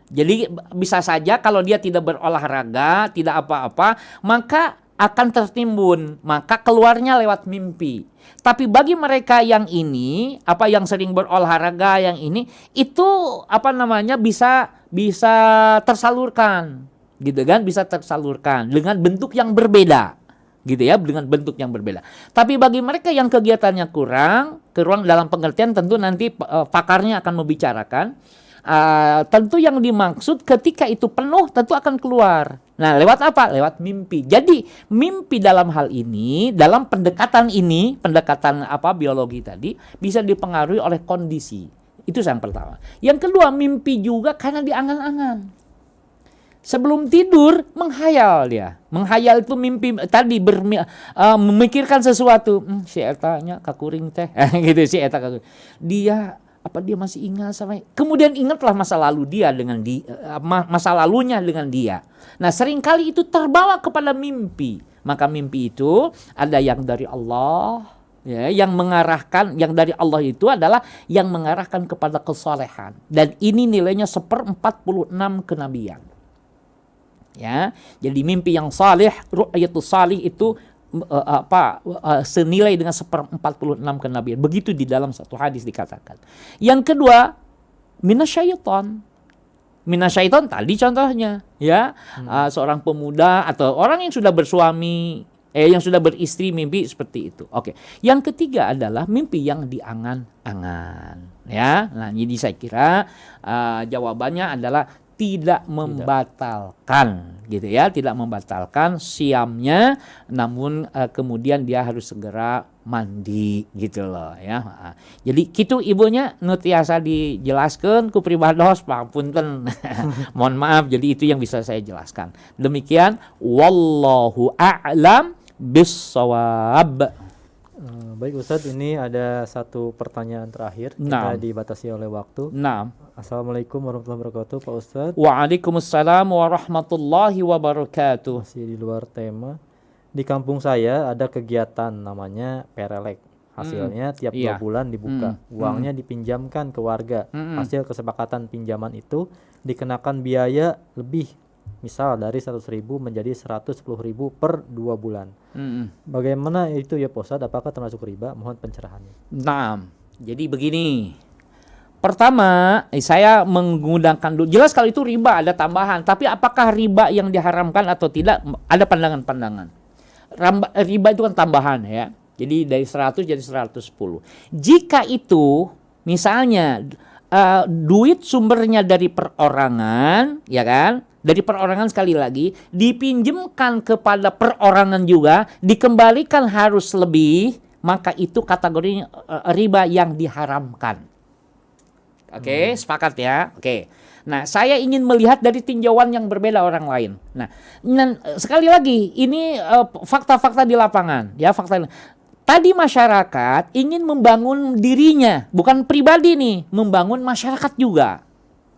Jadi bisa saja kalau dia tidak berolahraga, tidak apa-apa, maka akan tertimbun, maka keluarnya lewat mimpi. Tapi bagi mereka yang ini, yang sering berolahraga yang ini, itu bisa tersalurkan, gitu kan? Bisa tersalurkan dengan bentuk yang berbeda. Gitu ya, dengan bentuk yang berbeda. Tapi bagi mereka yang kegiatannya kurang dalam pengertian tentu nanti pakarnya akan membicarakan. Tentu yang dimaksud ketika itu penuh tentu akan keluar. Nah, lewat apa? Lewat mimpi. Jadi mimpi dalam hal ini, dalam pendekatan biologi tadi bisa dipengaruhi oleh kondisi. Itu yang pertama. Yang kedua, mimpi juga karena diangan-angan. Sebelum tidur menghayal dia. Menghayal itu mimpi tadi memikirkan sesuatu. Si etanya kakuring teh. Gitu si eta kakuring. Dia masih ingat sama, kemudian ingatlah masa lalu dia dengan masa lalunya dengan dia. Nah, seringkali itu terbawa kepada mimpi. Maka mimpi itu ada yang dari Allah, ya, yang dari Allah itu adalah yang mengarahkan kepada kesalehan. Dan ini nilainya 1/46 kenabian. Ya, jadi mimpi yang salih, ru'yatus salih itu senilai dengan 1/46 kenabian. Begitu di dalam satu hadis dikatakan. Yang kedua, minasyaiton. Minasyaiton tadi contohnya, ya, seorang pemuda atau orang yang sudah bersuami, yang sudah beristri mimpi seperti itu. Oke. Yang ketiga adalah mimpi yang diangan-angan, ya. Nah, jadi saya kira jawabannya adalah tidak membatalkan, gitu ya, tidak membatalkan siamnya, namun kemudian dia harus segera mandi, gitu loh, ya. Jadi gitu ibunya nu tiasa dijelaskan ku pribados pangapunten. Mohon maaf, jadi itu yang bisa saya jelaskan. Demikian, wallahu a'lam bissawab. Baik Ustadz, ini ada satu pertanyaan terakhir. Kita dibatasi oleh waktu. Assalamualaikum warahmatullahi wabarakatuh, Pak Ustadz. Waalaikumsalam warahmatullahi wabarakatuh. Masih di luar tema. Di kampung saya ada kegiatan namanya perelek. Hasilnya tiap 2 bulan dibuka. Uangnya dipinjamkan ke warga. Hasil kesepakatan pinjaman itu dikenakan biaya lebih. Misal dari 100.000 menjadi 110.000 per 2 bulan. Bagaimana itu ya Pak Ustadz? Apakah termasuk riba? Mohon pencerahannya. Nah, jadi begini. Pertama, saya menggunakan dulu. Jelas kalau itu riba ada tambahan. Tapi apakah riba yang diharamkan atau tidak? Ada pandangan-pandangan. Riba itu kan tambahan, ya. Jadi dari 100 jadi 110. Jika itu misalnya duit sumbernya dari perorangan, ya kan? Dari perorangan sekali lagi dipinjamkan kepada perorangan juga, dikembalikan harus lebih, maka itu kategorinya riba yang diharamkan. Oke, sepakat ya. Oke. Nah, saya ingin melihat dari tinjauan yang berbeda orang lain. Nah, sekali lagi ini fakta-fakta di lapangan, ya, fakta. Tadi masyarakat ingin membangun dirinya, bukan pribadi nih, membangun masyarakat juga.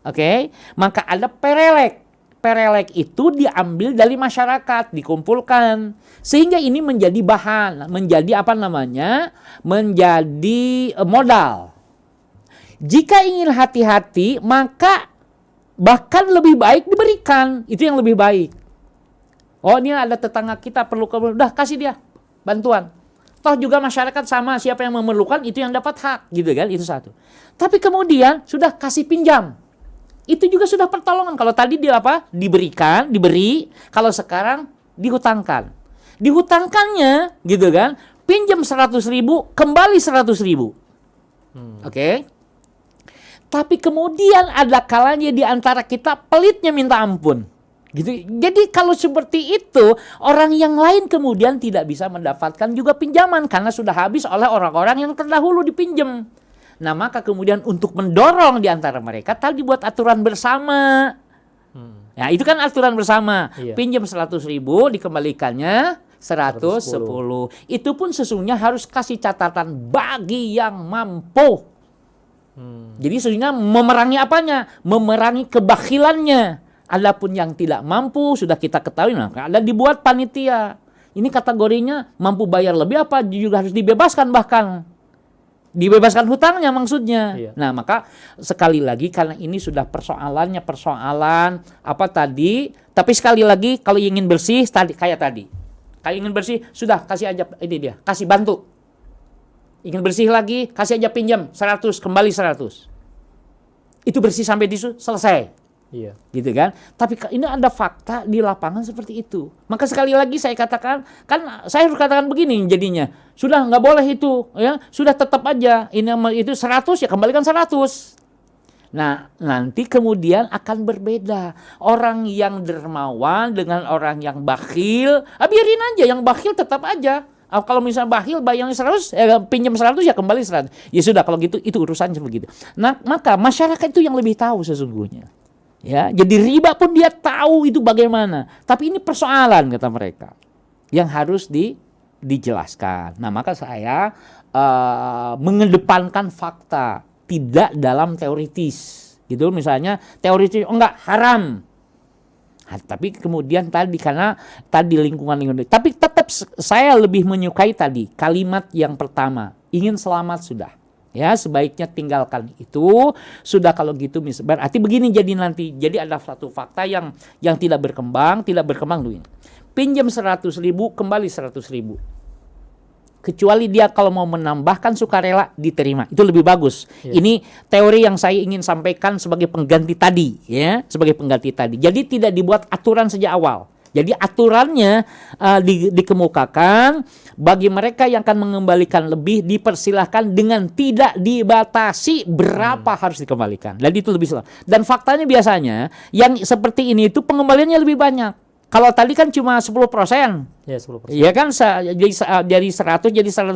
Oke? Maka ada perelek. Perelek itu diambil dari masyarakat, dikumpulkan. Sehingga ini menjadi bahan, menjadi menjadi modal. Jika ingin hati-hati, maka bahkan lebih baik diberikan. Itu yang lebih baik. Oh, ini ada tetangga kita perlu, udah kasih dia bantuan. Toh juga masyarakat sama, siapa yang memerlukan itu yang dapat hak, gitu kan, itu satu. Tapi kemudian sudah kasih pinjam. Itu juga sudah pertolongan. Kalau tadi diberi, kalau sekarang dihutangkan. Dihutangkannya, gitu kan, pinjam 100.000, kembali 100.000. Oke. Tapi kemudian ada kalanya di antara kita pelitnya minta ampun. Gitu. Jadi kalau seperti itu, orang yang lain kemudian tidak bisa mendapatkan juga pinjaman karena sudah habis oleh orang-orang yang terdahulu dipinjam. Nah, maka kemudian untuk mendorong di antara mereka tadi buat aturan bersama. Ya, itu kan aturan bersama. Iya. Pinjam 100.000 dikembalikannya 110. Itu pun sesungguhnya harus kasih catatan bagi yang mampu. Jadi sesungguhnya memerangi apanya? Memerangi kebakhilannya. Adapun yang tidak mampu sudah kita ketahui, nah, ada dibuat panitia. Ini kategorinya mampu bayar lebih apa juga harus dibebaskan, bahkan dibebaskan hutangnya maksudnya. Iya. Nah, maka sekali lagi karena ini sudah persoalan apa tadi, tapi sekali lagi kalau ingin bersih kayak tadi. Kalau ingin bersih sudah kasih aja ini dia, kasih bantu. Ingin bersih lagi, kasih aja pinjam 100, kembali 100. Itu bersih sampai di situ selesai. Iya. Gitu kan? Tapi ini ada fakta di lapangan seperti itu. Maka sekali lagi saya katakan, kan saya harus katakan begini jadinya. Sudah nggak boleh itu, ya. Sudah tetap aja ini itu 100 ya kembalikan 100. Nah, nanti kemudian akan berbeda. Orang yang dermawan dengan orang yang bakhil, biarin aja yang bakhil tetap aja. Kalau misalnya bakhil bayarnya 100, pinjam 100 ya kembali 100. Ya sudah kalau gitu itu urusannya begitu. Nah, maka masyarakat itu yang lebih tahu sesungguhnya. Ya, jadi riba pun dia tahu itu bagaimana. Tapi ini persoalan kata mereka yang harus dijelaskan. Nah, maka saya mengedepankan fakta, tidak dalam teoritis. Gitu misalnya teoritis enggak haram. Tapi kemudian tadi karena tadi lingkungan. Tapi tetap saya lebih menyukai tadi kalimat yang pertama, ingin selamat sudah. Ya, sebaiknya tinggalkan itu. Sudah kalau gitu berarti begini jadi nanti. Jadi ada satu fakta yang tidak berkembang dulu. Pinjam 100.000 kembali 100.000. Kecuali dia kalau mau menambahkan sukarela diterima. Itu lebih bagus. Iya. Ini teori yang saya ingin sampaikan sebagai pengganti tadi, ya, sebagai pengganti tadi. Jadi tidak dibuat aturan sejak awal. Jadi aturannya dikemukakan bagi mereka yang akan mengembalikan lebih dipersilahkan dengan tidak dibatasi berapa harus dikembalikan. Dan itu lebih selamat. Dan faktanya biasanya yang seperti ini itu pengembaliannya lebih banyak. Kalau tadi kan cuma 10%. Ya, 10%. Iya kan dari 100 jadi 110.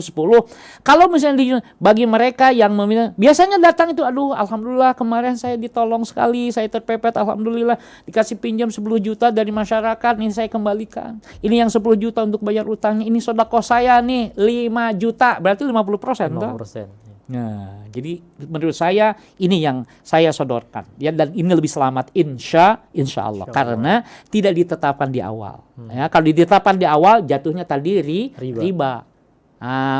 Kalau misalnya bagi mereka yang meminta, biasanya datang itu, aduh alhamdulillah kemarin saya ditolong sekali, saya terpepet, alhamdulillah dikasih pinjam 10 juta dari masyarakat, ini saya kembalikan. Ini yang 10 juta untuk bayar utangnya, ini sedekah saya nih 5 juta, berarti 50%. 50%. Nah, jadi menurut saya ini yang saya sodorkan, ya, dan ini lebih selamat insya Allah karena tidak ditetapkan di awal. Ya, kalau ditetapkan di awal jatuhnya tadi riba.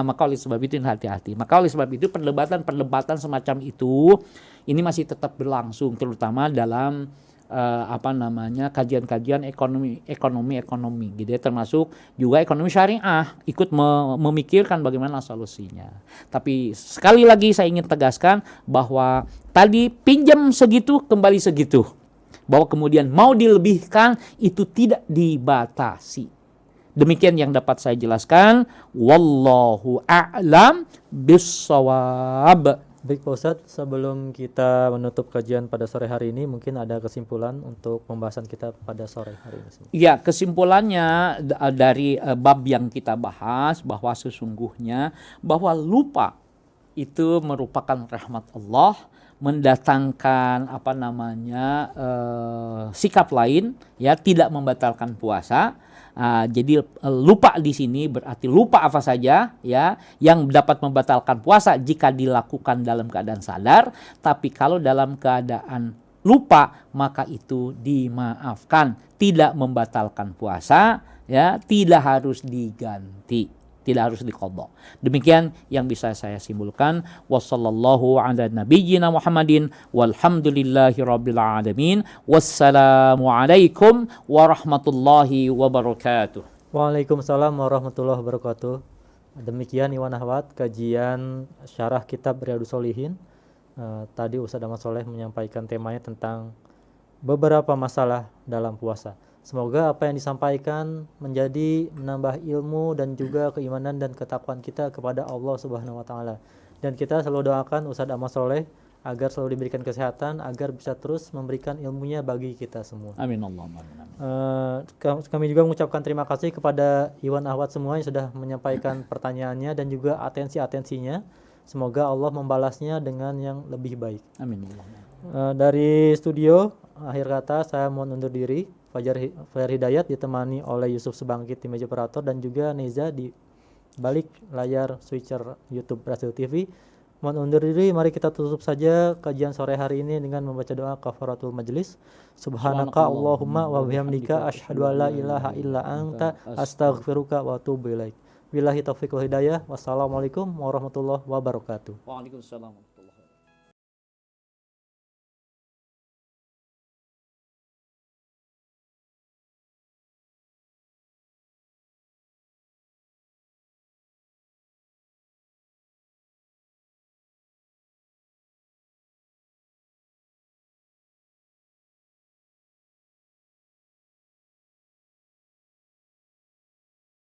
Maka oleh sebab itu hati-hati. Maka oleh sebab itu perdebatan semacam itu ini masih tetap berlangsung, terutama dalam kajian-kajian ekonomi gitu ya, termasuk juga ekonomi syariah ikut memikirkan bagaimana solusinya. Tapi sekali lagi saya ingin tegaskan bahwa tadi pinjam segitu kembali segitu, bahwa kemudian mau dilebihkan itu tidak dibatasi. Demikian yang dapat saya jelaskan. Wallahu a'lam bissawab. Baik Pak Ustadz, sebelum kita menutup kajian pada sore hari ini, mungkin ada kesimpulan untuk pembahasan kita pada sore hari ini. Ya, kesimpulannya dari bab yang kita bahas bahwa sesungguhnya bahwa lupa itu merupakan rahmat Allah, mendatangkan sikap lain, ya, tidak membatalkan puasa. Jadi lupa di sini berarti lupa apa saja, ya, yang dapat membatalkan puasa jika dilakukan dalam keadaan sadar. Tapi kalau dalam keadaan lupa maka itu dimaafkan, tidak membatalkan puasa, ya, tidak harus diganti, tidak harus diqadha. Demikian yang bisa saya simpulkan. Wassallallahu ala nabiyyina Muhammadin walhamdulillahi rabbil alamin. Wassalamu alaikum warahmatullahi wabarakatuh. Waalaikumsalam warahmatullahi wabarakatuh. Demikian Iwan Ahwat kajian syarah kitab Riyadhus Shalihin. Tadi Ustaz Ahmad Soleh menyampaikan temanya tentang beberapa masalah dalam puasa. Semoga apa yang disampaikan menambah ilmu dan juga keimanan dan ketakwaan kita kepada Allah Subhanahu wa taala. Dan kita selalu doakan Ustaz Ahmad Soleh agar selalu diberikan kesehatan, agar bisa terus memberikan ilmunya bagi kita semua. Amin Allahumma amin. Kami juga mengucapkan terima kasih kepada Iwan Ahwat semua yang sudah menyampaikan pertanyaannya dan juga atensi-atensinya. Semoga Allah membalasnya dengan yang lebih baik. Amin Allahumma. Dari studio, akhir kata saya mohon undur diri. Fajar Hidayat ditemani oleh Yusuf Subangkit di meja operator dan juga Neza di balik layar switcher YouTube Brasil TV. Mohon undur diri, mari kita tutup saja kajian sore hari ini dengan membaca doa kafaratul majlis. Subhanaka Allahumma wa bihamdika asyhadu an la ilaha illa anta astaghfiruka wa atubu ilaik. Billahi taufiq wal hidayah. Wassalamualaikum warahmatullahi wabarakatuh. Waalaikumsalam.